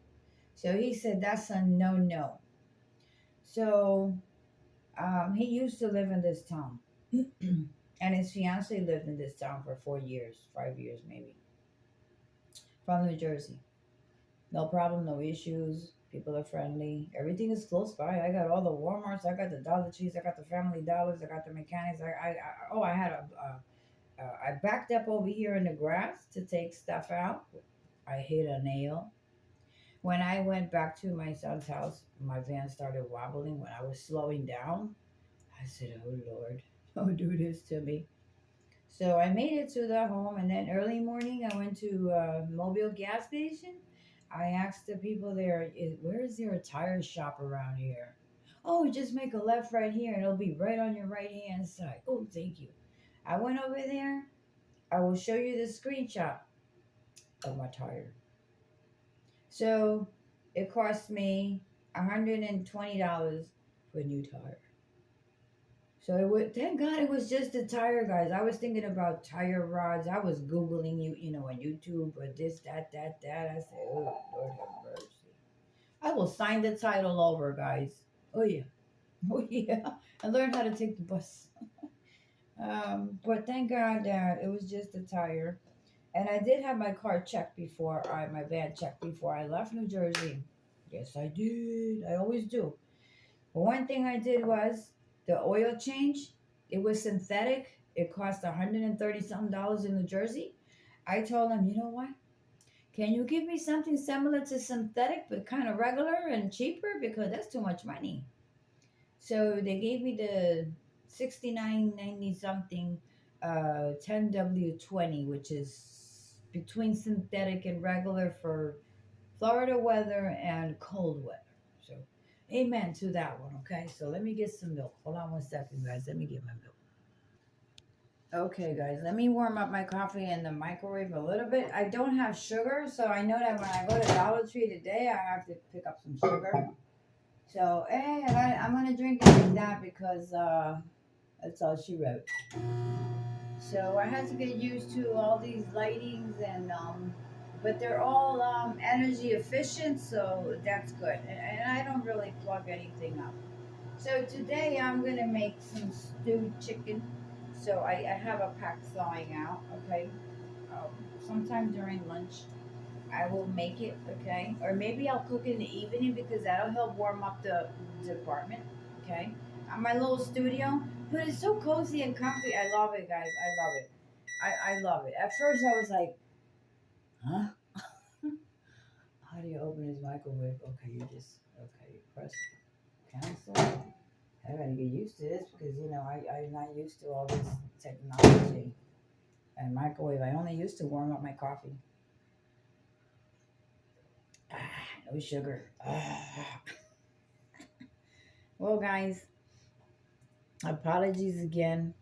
So he said that's a no no. So he used to live in this town, and his fiance lived in this town for 4 years, 5 years maybe, from New Jersey. No problem, no issues. People are friendly. Everything is close by. I got all the Walmarts. I got the Dollar Trees. I got the Family Dollars. I got the mechanics. I had I backed up over here in the grass to take stuff out. I hit a nail. When I went back to my son's house, my van started wobbling. When I was slowing down, I said, "Oh Lord, don't do this to me." So I made it to the home, and then early morning I went to Mobile gas station. I asked the people there, "Where is there a tire shop around here?" "Oh, just make a left right here, and it'll be right on your right hand side." "Oh, thank you." I went over there. I will show you the screenshot of my tire. So it cost me $120 for a new tire. So it would thank God it was just a tire, guys. I was thinking about tire rods. I was Googling on YouTube or this, that. I said, oh Lord have mercy. I will sign the title over, guys. Oh yeah. Oh yeah. I learned how to take the bus. But thank God that it was just a tire. And I did have my car checked my van checked before I left New Jersey. Yes, I did. I always do. But one thing I did was the oil change. It was synthetic. It cost 130 something dollars in New Jersey. I told them, you know what? Can you give me something similar to synthetic but kind of regular and cheaper because that's too much money. So they gave me the 69.90 something 10W20, which is between synthetic and regular for Florida weather and cold weather. So, amen to that one. Okay, so let me get some milk. Hold on one second, guys. Let me get my milk. Okay, guys, let me warm up my coffee in the microwave a little bit. I don't have sugar, so I know that when I go to Dollar Tree today, I have to pick up some sugar. So, hey, I'm gonna drink it like that because that's all she wrote. So I had to get used to all these lightings but they're all energy efficient, so that's good. And I don't really plug anything up. So today I'm gonna make some stewed chicken. So I have a pack thawing out. Okay, um, sometime during lunch I will make it. Okay, or maybe I'll cook in the evening because that'll help warm up the apartment. Okay, my little studio, but it's so cozy and comfy. I love it, guys. I love it. I love it. At first I was like, huh? How do you open this microwave? Okay, you press cancel. I gotta get used to this because I'm not used to all this technology and microwave. I only used to warm up my coffee. No sugar. Well, guys, apologies again.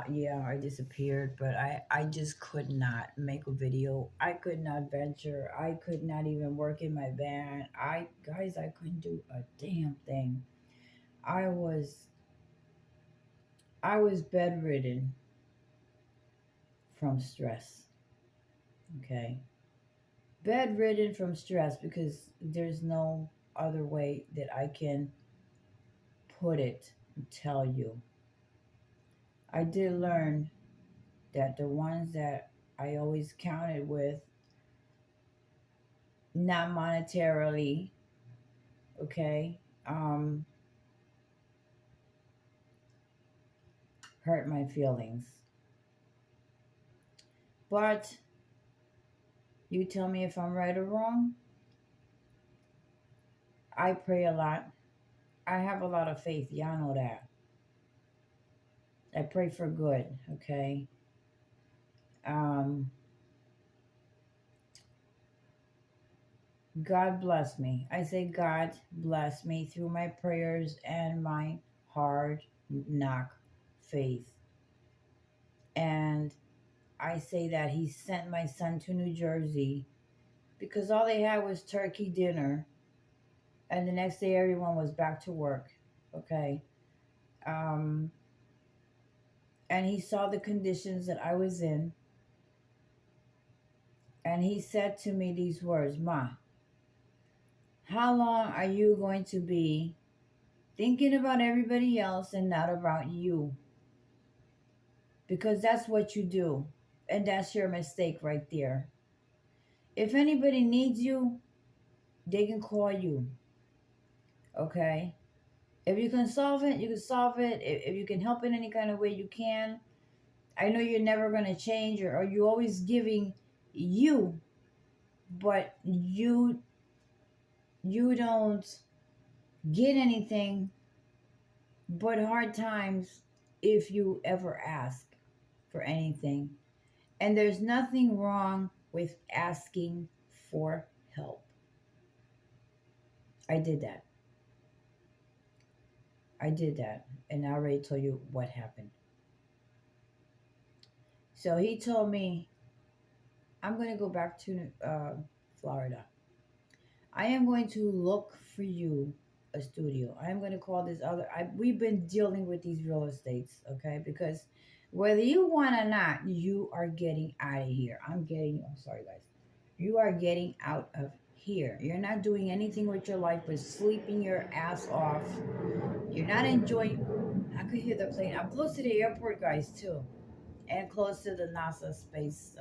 Yeah, I disappeared, but I just could not make a video. I could not venture. I could not even work in my van. I couldn't do a damn thing. I was I was bedridden from stress. Okay. Bedridden from stress because there's no other way that I can put it and tell you. I did learn that the ones that I always counted with, not monetarily, okay, hurt my feelings. But you tell me if I'm right or wrong. I pray a lot. I have a lot of faith. Y'all know that. I pray for good, okay? Um, God bless me. I say God bless me through my prayers and my hard knock faith. And I say that He sent my son to New Jersey because all they had was turkey dinner, and the next day everyone was back to work. Okay. Um, and He saw the conditions that I was in, and He said to me these words, Ma, how long are you going to be thinking about everybody else and not about you? Because that's what you do. And that's your mistake right there. If anybody needs you, they can call you. Okay? If you can solve it, you can solve it. If you can help in any kind of way you can. I know you're never going to change, or you're always giving you, but you don't get anything but hard times if you ever ask for anything. And there's nothing wrong with asking for help. I did that. I did that. And I already told you what happened. So he told me, I'm going to go back to Florida. I am going to look for you a studio. I am going to call this other. We've been dealing with these real estates, okay? Because whether you want or not, you are getting out of here. I'm sorry, guys. You are getting out of here. You're not doing anything with your life but sleeping your ass off. You're not enjoying. I could hear the plane. I'm close to the airport, guys, too, and close to the NASA Space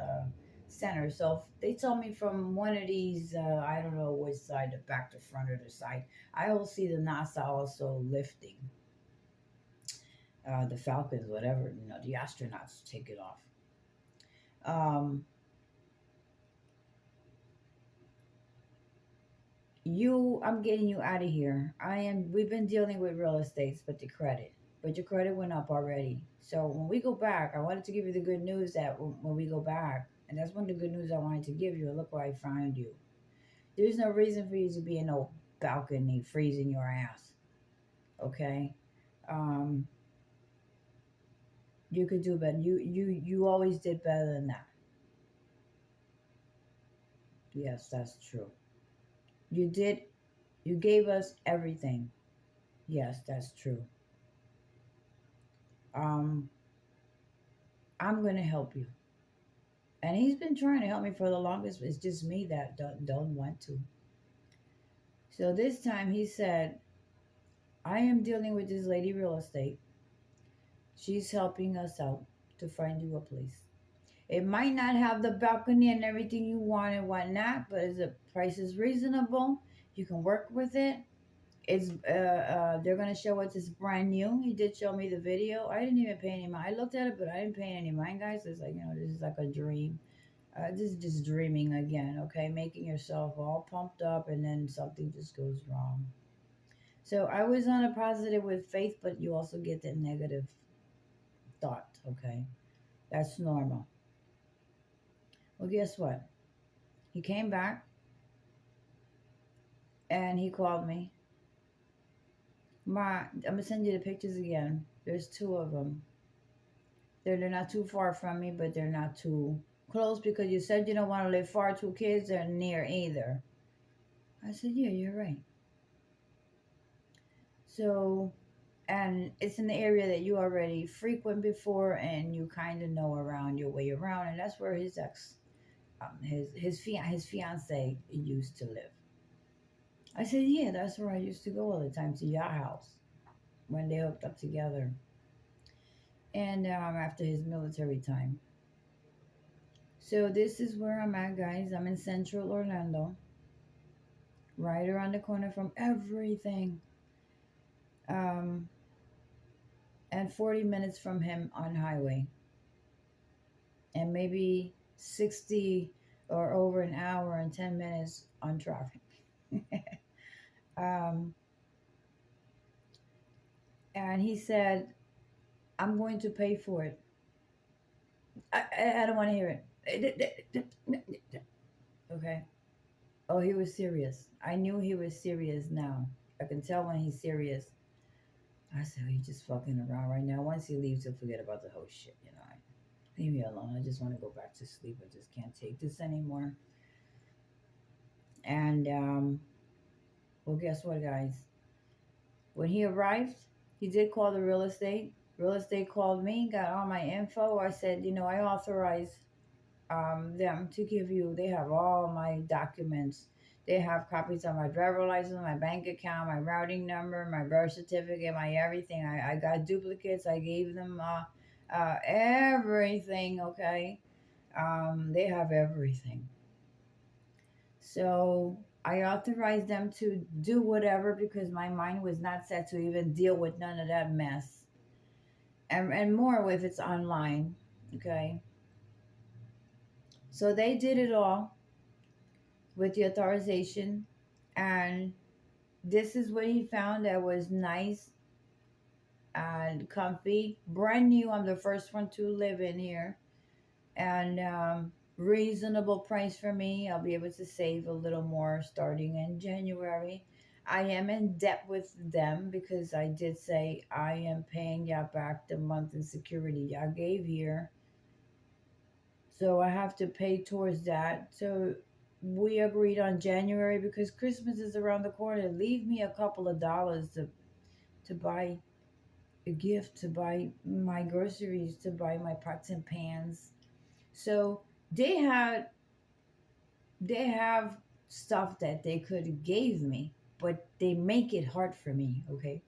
Center. So they told me from one of these, I don't know which side, the back, the front, or the side. I will see the NASA also lifting the Falcons, whatever. The astronauts take it off. Um, I'm getting you out of here. I am. We've been dealing with real estates, but the credit. But your credit went up already. So when we go back, I wanted to give you the good news that when we go back, and that's one of the good news I wanted to give you. Look where I found you. There's no reason for you to be in no balcony freezing your ass. Okay, um, you could do better. You always did better than that. Yes, that's true. You did. You gave us everything. Yes, that's true. Um, I'm gonna help you, and he's been trying to help me for the longest. It's just me that don't want to. So this time he said, I am dealing with this lady real estate. She's helping us out to find you a place. It might not have the balcony and everything you want and whatnot, but as the price is reasonable, you can work with it. It's they're gonna show us it's brand new. He did show me the video. I didn't even pay any mind. I looked at it, but I didn't pay any mind, guys. It's like this is like a dream. This is just dreaming again, okay? Making yourself all pumped up and then something just goes wrong. So I was on a positive with faith, but you also get that negative thought, okay? That's normal. Well, guess what? He came back and he called me. I'm gonna send you the pictures again. There's two of them. They're not too far from me, but they're not too close because you said you don't want to live far. Two kids are near either. I said, yeah, you're right. So, and it's in the area that you already frequent before, and you kind of know around your way around, and that's where his ex, his fiance used to live. I said, yeah, that's where I used to go all the time to your house when they hooked up together, and after his military time. So this is where I'm at, guys. I'm in Central Orlando, right around the corner from everything, um, and 40 minutes from him on highway, and maybe 60 or over an hour and 10 minutes on traffic. um, and he said, I'm going to pay for it. I don't want to hear it. Okay. Oh, he was serious. I knew he was serious now. I can tell when he's serious. I said, oh, he's just fucking around right now. Once he leaves, he'll forget about the whole shit, you know. Leave me alone. I just want to go back to sleep. I just can't take this anymore. And well, guess what, guys? When he arrived, he did call the real estate. Real estate called me, got all my info. I said, I authorize them to give you. They have all my documents. They have copies of my driver license, my bank account, my routing number, my birth certificate, my everything. I got duplicates. I gave them everything. Okay, they have everything. So I authorized them to do whatever because my mind was not set to even deal with none of that mess. And more if it's online. Okay. So they did it all with the authorization. And this is what he found that was nice and comfy. Brand new. I'm the first one to live in here. And reasonable price for me. I'll be able to save a little more starting in January. I am in debt with them because I did say I am paying y'all back the month in security y'all gave here. So I have to pay towards that. So we agreed on January because Christmas is around the corner. Leave me a couple of dollars to buy a gift, to buy my groceries, to buy my pots and pans. So they had they have stuff that they could have gave me, but they make it hard for me. Okay,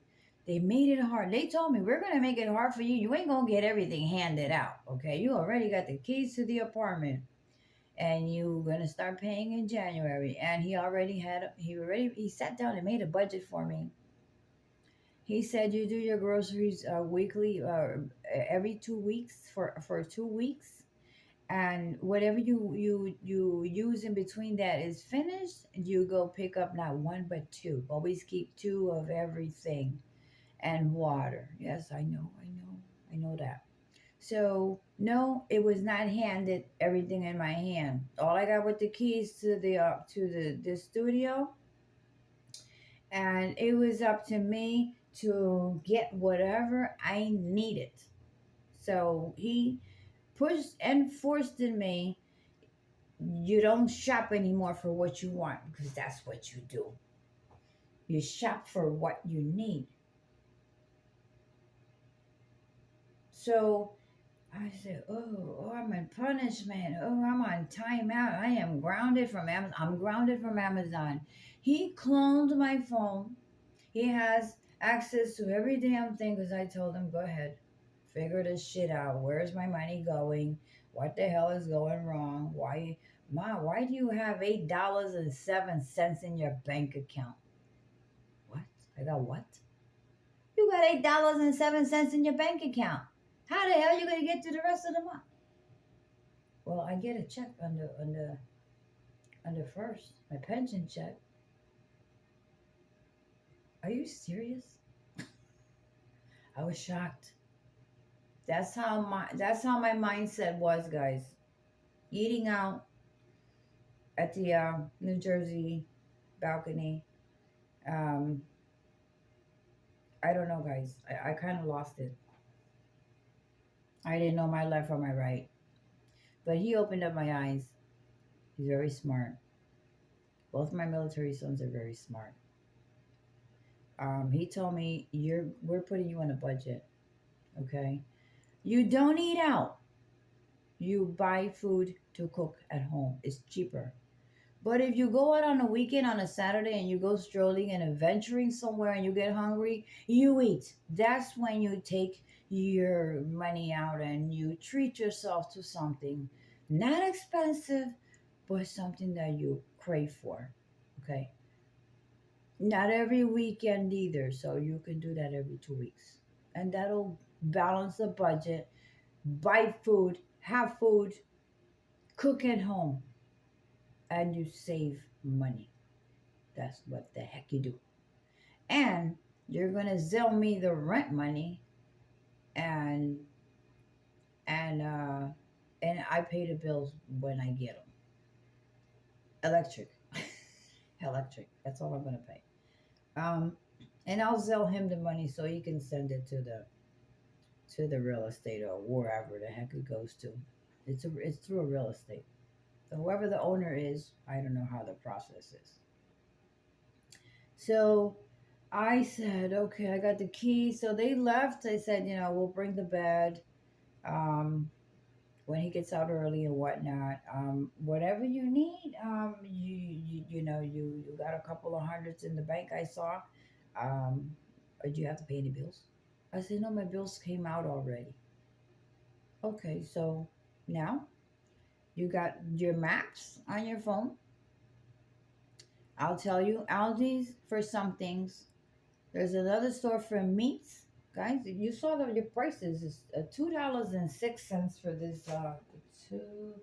they made it hard. They told me we're gonna make it hard for you. You ain't gonna get everything handed out. Okay, you already got the keys to the apartment, and you gonna start paying in January. And he sat down and made a budget for me. He said you do your groceries weekly, every 2 weeks for 2 weeks, and whatever you use in between that is finished. You go pick up not one but two. Always keep two of everything, and water. Yes, I know that. So no, it was not handed everything in my hand. All I got was the keys to the studio, and it was up to me to get whatever I needed. So he pushed and forced in me, you don't shop anymore for what you want because that's what you do. You shop for what you need. So I said, oh, I'm in punishment. Oh, I'm on timeout. I am grounded from Amazon. I'm grounded from Amazon. He cloned my phone. He has access to every damn thing because I told him, go ahead, figure this shit out. Where's my money going? What the hell is going wrong? Why do you have $8.07 in your bank account? What? I got what? You got $8.07 in your bank account. How the hell you gonna get to the rest of the month? Well, I get a check under first, my pension check. Are you serious? I was shocked. That's how my mindset was, guys. Eating out at the New Jersey balcony. Um, I don't know, guys. I kind of lost it. I didn't know my left from my right, but he opened up my eyes. He's very smart. Both my military sons are very smart. He told me, we're putting you on a budget, okay? You don't eat out. You buy food to cook at home. It's cheaper. But if you go out on a weekend on a Saturday and you go strolling and adventuring somewhere and you get hungry, you eat. That's when you take your money out and you treat yourself to something not expensive, but something that you crave for. Okay. Not every weekend either. So you can do that every 2 weeks. And that'll balance the budget. Buy food, have food, cook at home, and you save money. That's what the heck you do. And you're gonna sell me the rent money, and and uh and I pay the bills when I get them. Electric, electric. That's all I'm gonna pay. Um, and I'll sell him the money so he can send it to the real estate or wherever the heck it goes to. It's through a real estate. So whoever the owner is, I don't know how the process is. So I said, okay, I got the key. So they left. I said, we'll bring the bed um, when he gets out early and whatnot. Whatever you need, you got a couple of hundreds in the bank. I saw. Do you have to pay any bills? I said, no, my bills came out already. Okay, so now you got your maps on your phone. I'll tell you, Aldi's for some things. There's another store for meats. Guys, you saw that your prices is $2.06 for this two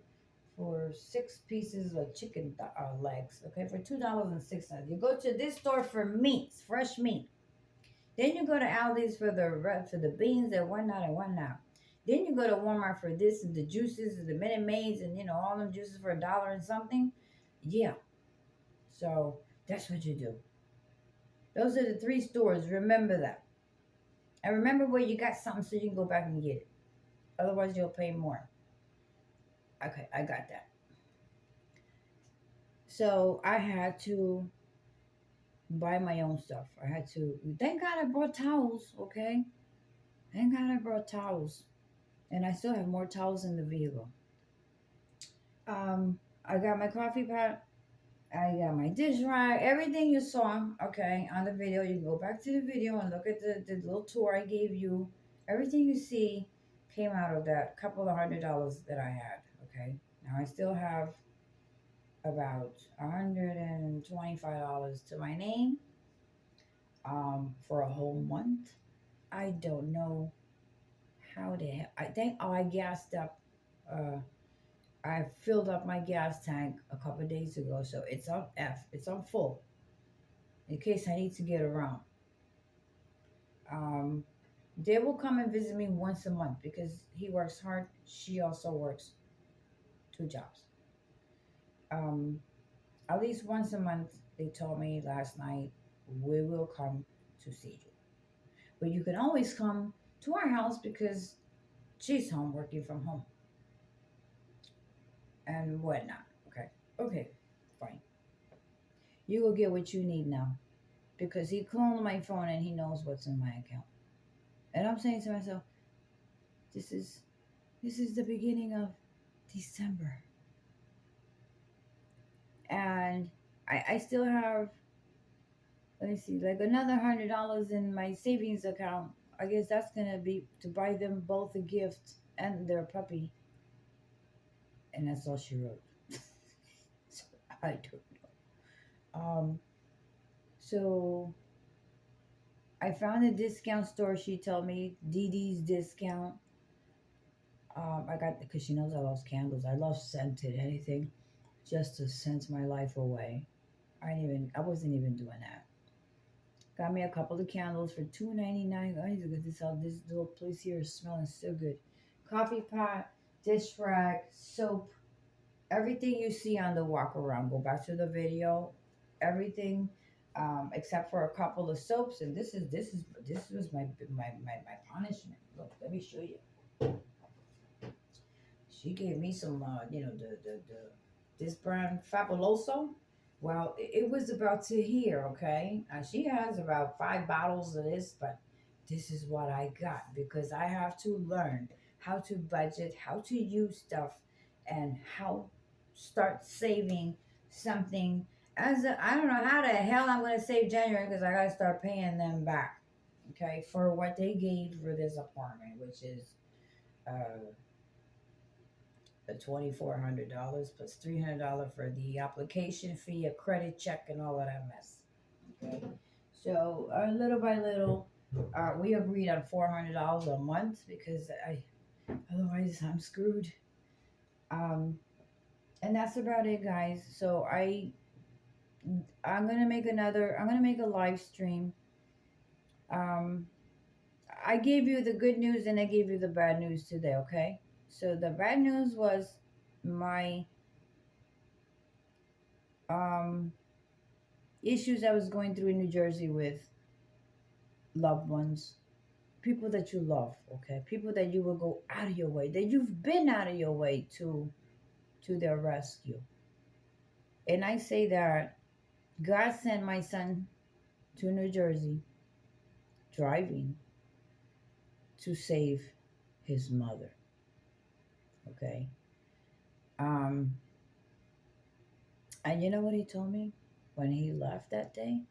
for 6 pieces of chicken legs. Okay, for $2.06. You go to this store for meats, fresh meat. Then you go to Aldi's for the beans and whatnot and whatnot. Then you go to Walmart for this and the juices and the Minute Maids and all them juices for $1 and something. Yeah. So that's what you do. Those are the three stores. Remember that. And remember where you got something so you can go back and get it. Otherwise, you'll pay more. Okay, I got that. So I had to buy my own stuff. I had to. Thank God I brought towels. Okay, thank God I brought towels, and I still have more towels in the vehicle. I got my coffee pot. I got my dish rag. Everything you saw, okay, on the video. You can go back to the video and look at the little tour I gave you. Everything you see came out of that couple of $100 that I had. Okay, now I still have about $125 to my name for a whole month. I don't know how the hell. I think I gassed up. Uh, I filled up my gas tank a couple of days ago, so it's on F. It's on full in case I need to get around. Um, they will come and visit me once a month because he works hard. She also works two jobs. Um, at least once a month, they told me last night, we will come to see you. But you can always come to our house because she's home working from home and whatnot. Okay. Okay. Fine. You will get what you need now because he cloned my phone and he knows what's in my account. And I'm saying to myself, this is this is the beginning of December. And I still have, let me see, like another $100 in my savings account. I guess that's gonna be to buy them both a gift and their puppy. And that's all she wrote. So I don't know. So I found a discount store. She told me Dee Dee's discount. I got because she knows I love candles. I love scented anything, just to scent my life away. I wasn't even doing that. Got me a couple of candles for $2.99. I need to get this out. This little place here is smelling so good. Coffee pot, dish rack, soap, everything you see on the walk around. Go back to the video. Everything, except for a couple of soaps. And this was my punishment. Look, let me show you. She gave me some, this brand Fabuloso. Well, it was about to here, okay? She has about 5 bottles of this, but this is what I got because I have to learn how to budget, how to use stuff, and how start saving something. I don't know how the hell I'm gonna save January because I gotta start paying them back, okay, for what they gave for this apartment, which is uh the $2,400 plus $300 for the application fee, a credit check, and all of that mess. Okay, so little by little, we agreed on $400 a month because otherwise I'm screwed. Um, and that's about it, guys. So I'm gonna make another. I'm gonna make a live stream. Um, I gave you the good news and I gave you the bad news today. Okay, so the bad news was my um issues I was going through in New Jersey with loved ones, people that you love, okay, people that you will go out of your way, that you've been out of your way to their rescue. And I say that God sent my son to New Jersey driving to save his mother. Okay. Um, and you know what he told me when he left that day?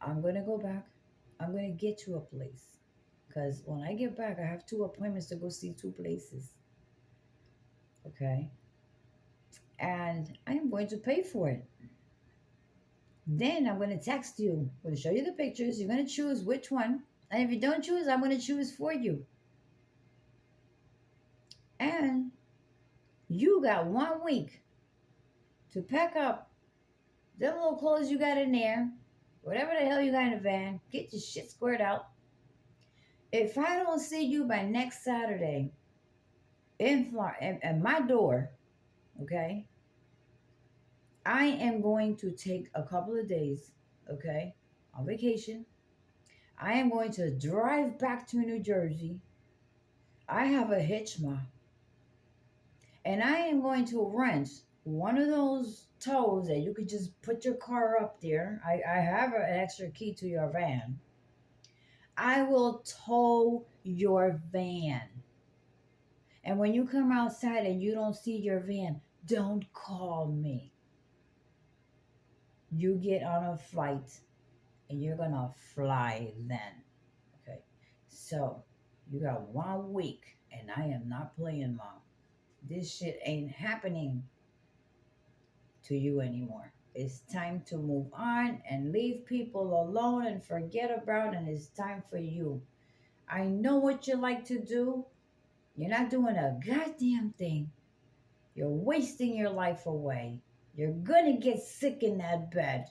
I'm gonna go back. I'm gonna get you a place. Because when I get back, I have 2 appointments to go see 2 places. Okay. And I am going to pay for it. Then I'm going to text you. I'm going to show you the pictures. You're going to choose which one. And if you don't choose, I'm going to choose for you. And you got 1 week to pack up the little clothes you got in there, whatever the hell you got in the van, get your shit squared out. If I don't see you by next Saturday in Florida, at my door, okay, I am going to take a couple of days, okay, on vacation. I am going to drive back to New Jersey. I have a hitchma. And I am going to rent one of those tows that you could just put your car up there. I have an extra key to your van. I will tow your van. And when you come outside and you don't see your van, don't call me. You get on a flight and you're gonna fly then. Okay. So you got 1 week and I am not playing, mom. This shit ain't happening to you anymore. It's time to move on and leave people alone and forget about, and it's time for you. I know what you like to do. You're not doing a goddamn thing. You're wasting your life away. You're gonna get sick in that bed.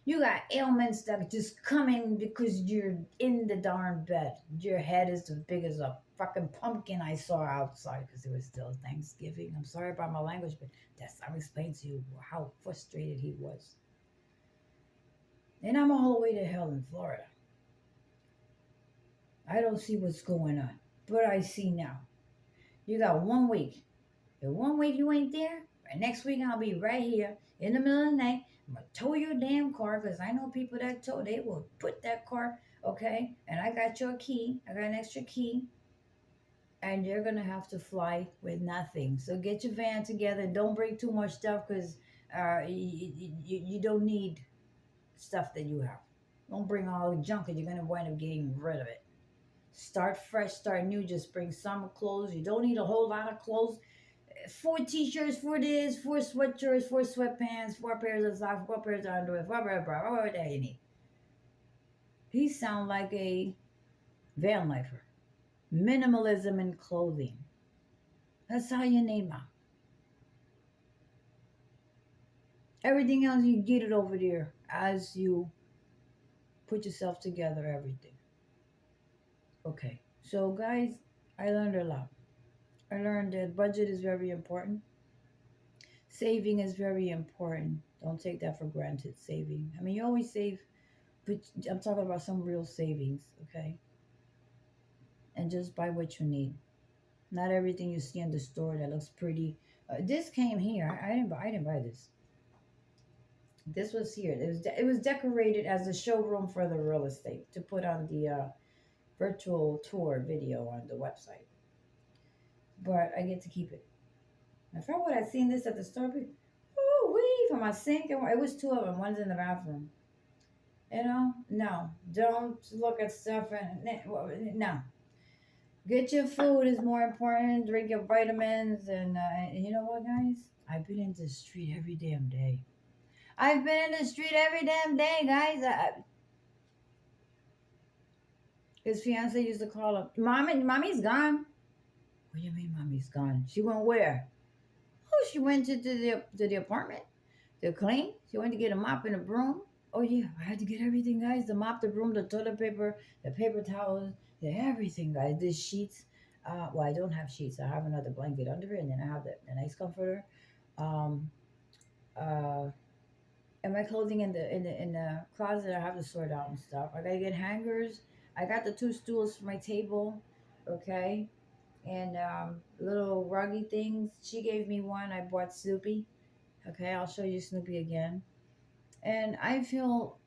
You got ailments that just coming because you're in the darn bed. Your head is as big as a fucking pumpkin I saw outside because it was still Thanksgiving. I'm sorry about my language, but I'm explaining to you how frustrated he was. And I'm all the way to hell in Florida. I don't see what's going on, but I see now. You got 1 week. If 1 week you ain't there, and next week I'll be right here in the middle of the night. I'm gonna tow your damn car because I know people that tow. They will put that car, okay? And I got your key. I got an extra key, and you're gonna have to fly with nothing. So get your van together. Don't bring too much stuff because you don't need stuff that you have. Don't bring all the junk, and you're gonna wind up getting rid of it. Start fresh, start new. Just bring summer clothes. You don't need a whole lot of clothes. 4 t-shirts, 4 this, 4 sweatshirts, 4 sweatpants, 4 pairs of socks, 4 pairs of underwear, 4 whatever that you need. He sound like a van lifer. Minimalism in clothing. That's how you name him. Everything else you get it over there as you put yourself together. Everything. Okay. So guys, I learned a lot. I learned that budget is very important. Saving is very important. Don't take that for granted. Saving. I mean, you always save, but I'm talking about some real savings, okay? And just buy what you need. Not everything you see in the store that looks pretty. This came here. I didn't buy. I didn't buy this. This was here. It was decorated as a showroom for the real estate to put on the virtual tour video on the website. But I get to keep it. If I would have seen this at the store, ooh wee for my sink. It was two of them. One's in the bathroom. No, don't look at stuff and no. Get your food is more important. Drink your vitamins, and you know what, guys? I've been in the street every damn day. I've been in the street every damn day, guys. His fiance used to call him, Mommy's gone. What do you mean, Mommy's gone? She went where? Oh, she went to the apartment to clean. She went to get a mop and a broom. Oh yeah, I had to get everything, guys. The mop, the broom, the toilet paper, the paper towels, everything, guys. The sheets. Well, I don't have sheets. I have another blanket under it, and then I have the nice comforter. Um, uh, and my clothing in the closet, I have to sort out and stuff. I gotta get hangers. I got the two stools for my table, okay, and little ruggy things. She gave me one. I bought Snoopy. Okay, I'll show you Snoopy again. And I feel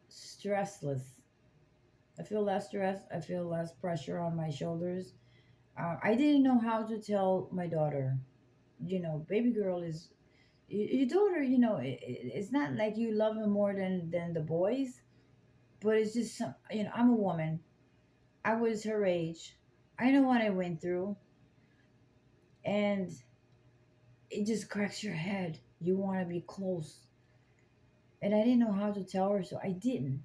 stressless. I feel less stress. I feel less pressure on my shoulders. I didn't know how to tell my daughter, baby girl is your daughter. It's not like you love her more than the boys, but it's just some. I'm a woman. I was her age. I know what I went through, and it just cracks your head. You want to be close, and I didn't know how to tell her, so I didn't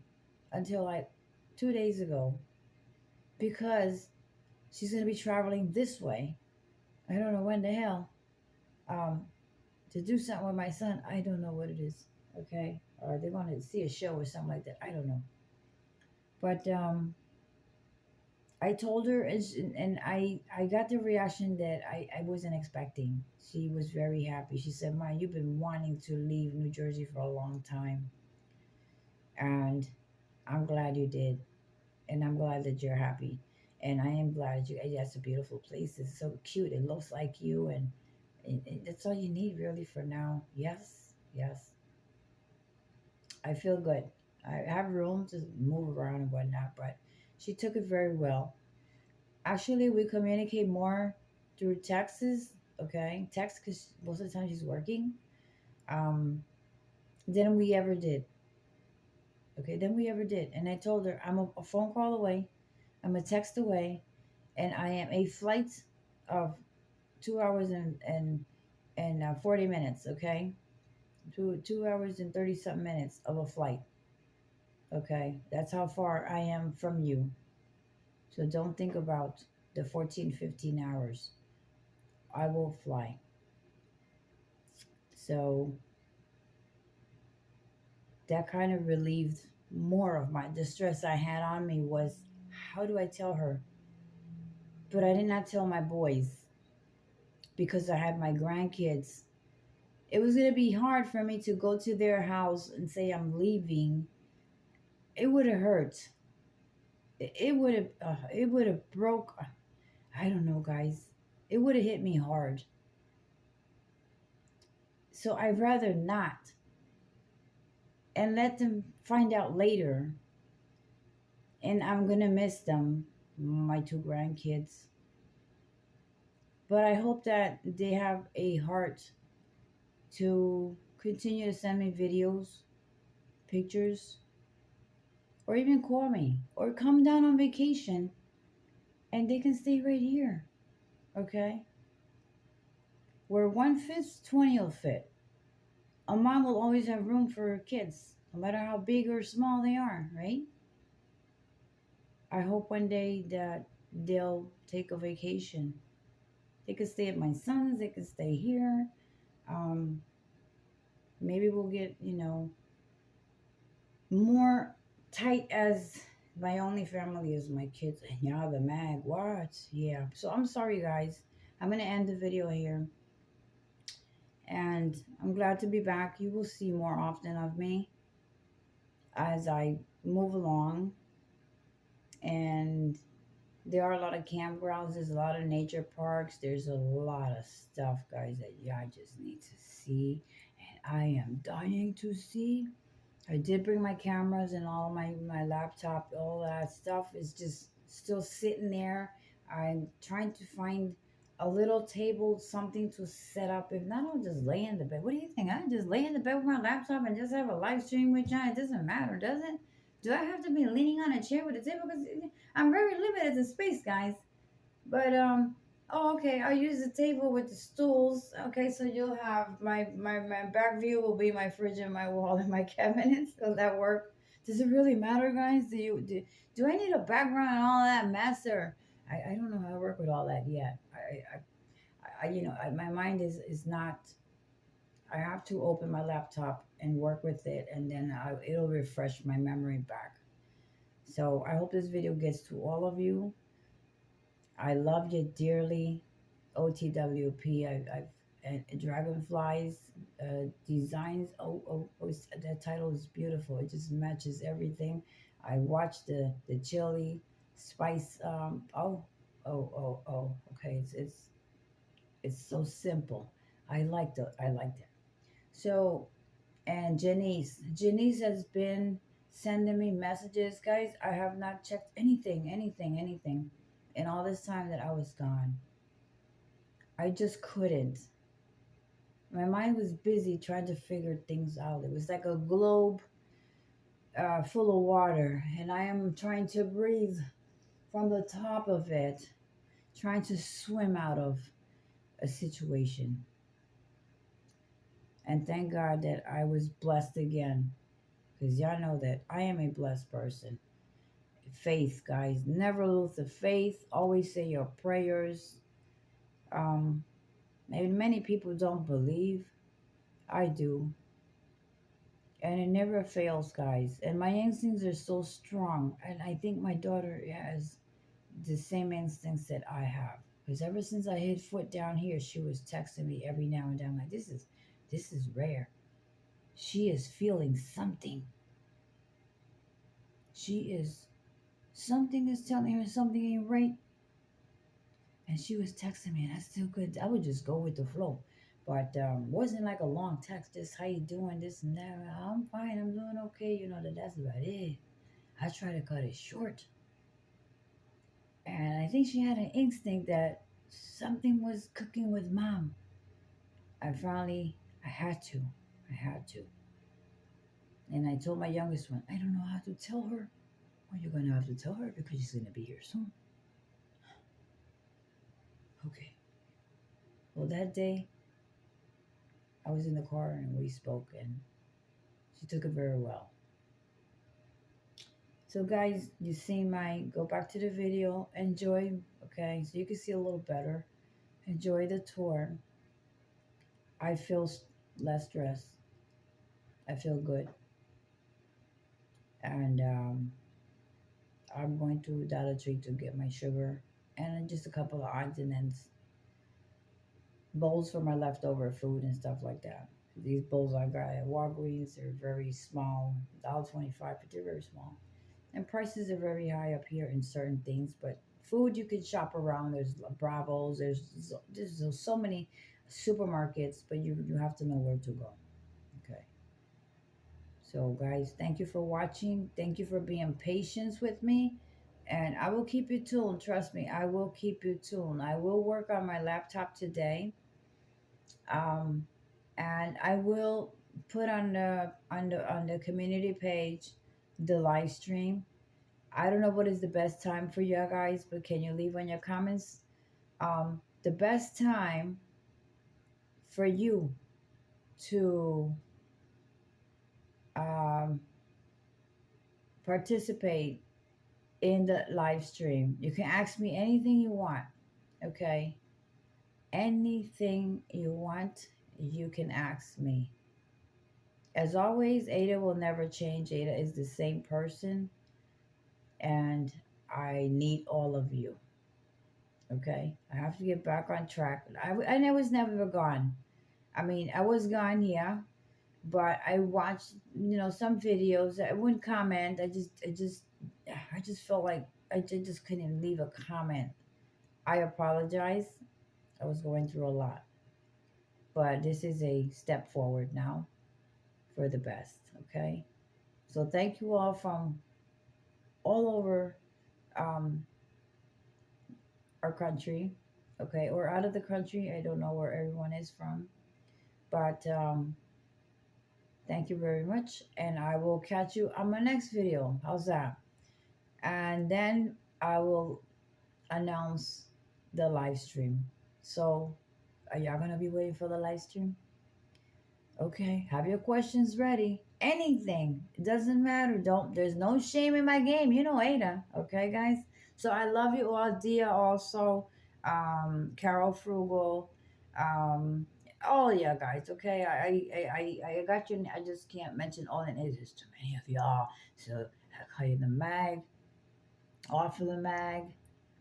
until like 2 days ago because she's gonna be traveling this way. I don't know when the hell. Um, to do something with my son. I don't know what it is. Okay, or they're gonna see a show or something like that. I don't know. But I told her, and I got the reaction that I wasn't expecting. She was very happy. She said, "Ma, you've been wanting to leave New Jersey for a long time, and I'm glad you did, and I'm glad that you're happy." And I am glad you. That's a beautiful place. It's so cute. It looks like you, and That's all you need really for now. Yes, yes. I feel good. I have room to move around and whatnot, but she took it very well. Actually, we communicate more through texts, okay? Text because most of the time she's working. Um, than we ever did. Okay, than we ever did. And I told her I'm a phone call away, I'm a text away, and I am a flight of 2 hours and 40 minutes. Okay, 2 hours and 30 something minutes of a flight. Okay, that's how far I am from you. So don't think about the 14, 15 hours. I will fly. So that kind of relieved more of my distress I had on me was how do I tell her? But I did not tell my boys because I had my grandkids. It was going to be hard for me to go to their house and say I'm leaving. It would have hurt. It would have broke. I don't know, guys. It would have hit me hard. So I'd rather not and let them find out later. And I'm going to miss them, my two grandkids. But I hope that they have a heart to continue to send me videos, pictures, or even call me or come down on vacation and they can stay right here. Okay? Where one fits, 20 will fit. A mom will always have room for her kids, no matter how big or small they are, right? I hope one day that they'll take a vacation. They could stay at my son's, they could stay here. Um, maybe we'll get, more tight as my only family is my kids. And yeah, the mag, what? Yeah. So I'm sorry, guys. I'm going to end the video here. And I'm glad to be back. You will see more often of me as I move along. And there are a lot of campgrounds, there's a lot of nature parks, there's a lot of stuff, guys, that y'all just need to see. And I am dying to see. I did bring my cameras and all my laptop, all that stuff is just still sitting there. I'm trying to find a little table, something to set up. If not, I'll just lay in the bed. What do you think? I just lay in the bed with my laptop and just have a live stream with you. It doesn't matter, does it? Do I have to be leaning on a chair with a table? Because I'm very limited to space, guys. But oh, okay. I'll use the table with the stools. Okay, so you'll have my back view will be my fridge and my wall and my cabinets. Does that work? Does it really matter, guys? Do I need a background and all that mess, or I don't know how to work with all that yet. My mind is not. I have to open my laptop and work with it, and then it'll refresh my memory back. So I hope this video gets to all of you. I love you dearly. OTWP. I've and Dragonflies designs. That title is beautiful. It just matches everything. I watched the chili spice. Okay, it's so simple. I liked it. So and Janice has been sending me messages, guys. I have not checked anything in all this time that I was gone. I just couldn't. My mind was busy trying to figure things out. It was like a globe full of water, and I am trying to breathe from the top of it, trying to swim out of a situation. And thank God that I was blessed again, because y'all know that I am a blessed person. Faith, guys, never lose the faith. Always say your prayers. Um, Maybe many people don't believe. I do. And it never fails, guys. And my instincts are so strong. And I think my daughter has the same instincts that I have. Because ever since I hit foot down here, she was texting me every now and then. I'm like, this is rare. She is feeling something. She is something is telling her something ain't right. And she was texting me, and I still could. I would just go with the flow, but wasn't like a long text. Just how you doing, this and that. I'm fine. I'm doing okay. That's about it. I try to cut it short, and I think she had an instinct that something was cooking with mom. I had to. I had to. And I told my youngest one, I don't know how to tell her. Well, you're gonna have to tell her because she's gonna be here soon. Okay. Well, that day I was in the car and we spoke, and she took it very well. So, guys, you see my go back to the video, enjoy, okay, so you can see a little better. Enjoy the tour. I feel less stressed. I feel good, and I'm going to Dollar Tree to get my sugar and just a couple of odds and ends bowls for my leftover food and stuff like that. These bowls I got at Walgreens are very small, $1.25, but they're very small. And prices are very high up here in certain things, but food you can shop around. There's Bravos, there's so many supermarkets, but you have to know where to go. Okay. So guys, thank you for watching. Thank you for being patient with me. And I will keep you tuned. Trust me, I will keep you tuned. I will work on my laptop today. Um, and I will put on the community page the live stream. I don't know what is the best time for you guys, but can you leave on your comments? The best time for you to um, participate in the live stream. You can ask me anything you want. Okay, anything you want, you can ask me. As always, Ada will never change. Ada is the same person, and I need all of you. Okay, I have to get back on track. And I was never gone. I mean, I was gone, yeah, but I watched, some videos. I wouldn't comment. I just felt like just couldn't leave a comment. I apologize. I was going through a lot, but this is a step forward now for the best. Okay, so thank you all from all over um, our country. Okay, or out of the country. I don't know where everyone is from, but thank you very much, and I will catch you on my next video. How's that? And then I will announce the live stream. So, are y'all gonna be waiting for the live stream? Okay, have your questions ready. Anything, it doesn't matter. Don't. There's no shame in my game. You know, Ada. Okay, guys. So I love you all, Dia. Also, Carol Frugal, all yeah, guys. Okay, I got you. I just can't mention all, and there's too many of y'all. So I call you the mag, off of the mag.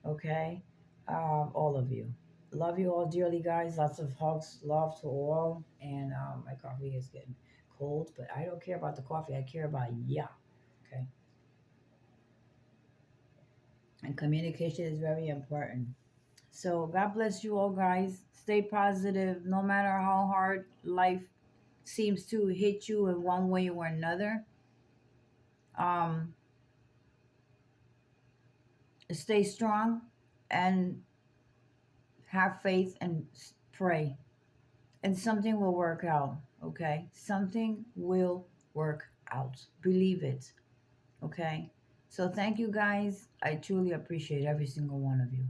Okay, all of you. Love you all dearly, guys. Lots of hugs, love to all. And my coffee is getting cold, but I don't care about the coffee. I care about ya. Okay. And communication is very important. So God bless you all, guys. Stay positive, no matter how hard life seems to hit you in one way or another. Um, Stay strong and have faith and pray, and something will work out. Okay, something will work out. Believe it. Okay. So thank you guys. I truly appreciate every single one of you.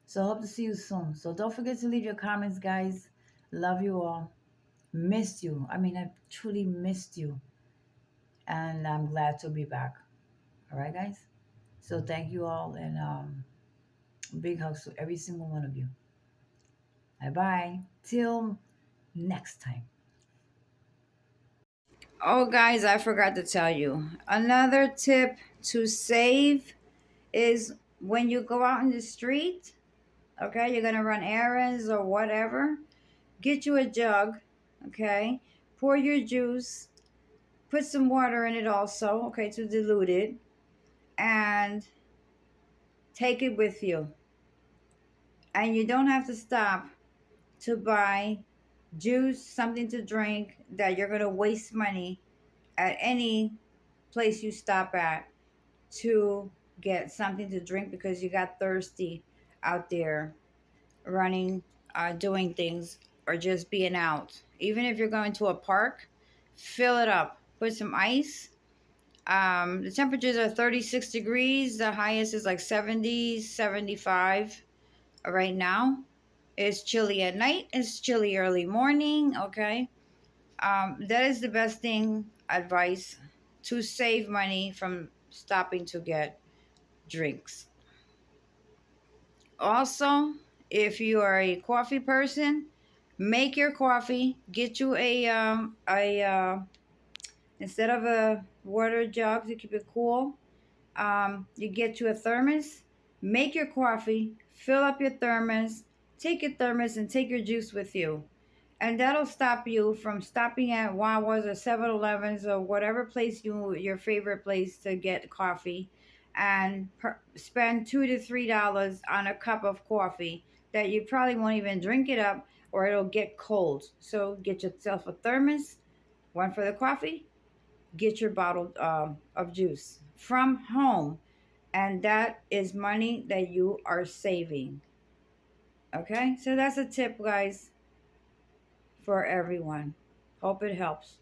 So hope to see you soon. So don't forget to leave your comments, guys. Love you all. Missed you. I mean, I truly missed you. And I'm glad to be back. All right, guys. So thank you all, and big hugs to every single one of you. Bye bye. Till next time. Oh, guys, I forgot to tell you. Another tip to save is when you go out in the street, okay, you're going to run errands or whatever, get you a jug, okay, pour your juice, put some water in it also, okay, to dilute it, and take it with you. And you don't have to stop to buy juice, something to drink that you're going to waste money at any place you stop at to get something to drink because you got thirsty out there running, doing things, or just being out. Even if you're going to a park, fill it up. Put some ice. The temperatures are 36 degrees. The highest is like 70, 75 right now. It's chilly at night. It's chilly early morning. Okay. That is the best thing, advice to save money from stopping to get drinks. Also, if you are a coffee person, make your coffee. Get you a instead of a water jug to keep it cool. You get you a thermos. Make your coffee. Fill up your thermos. Take your thermos and take your juice with you. And that'll stop you from stopping at Wawa's or 7-Elevens or whatever place your favorite place to get coffee, and spend $2 to $3 on a cup of coffee that you probably won't even drink it up, or it'll get cold. So get yourself a thermos, one for the coffee. Get your bottle of juice from home, and that is money that you are saving. Okay, so that's a tip, guys, for everyone. Hope it helps.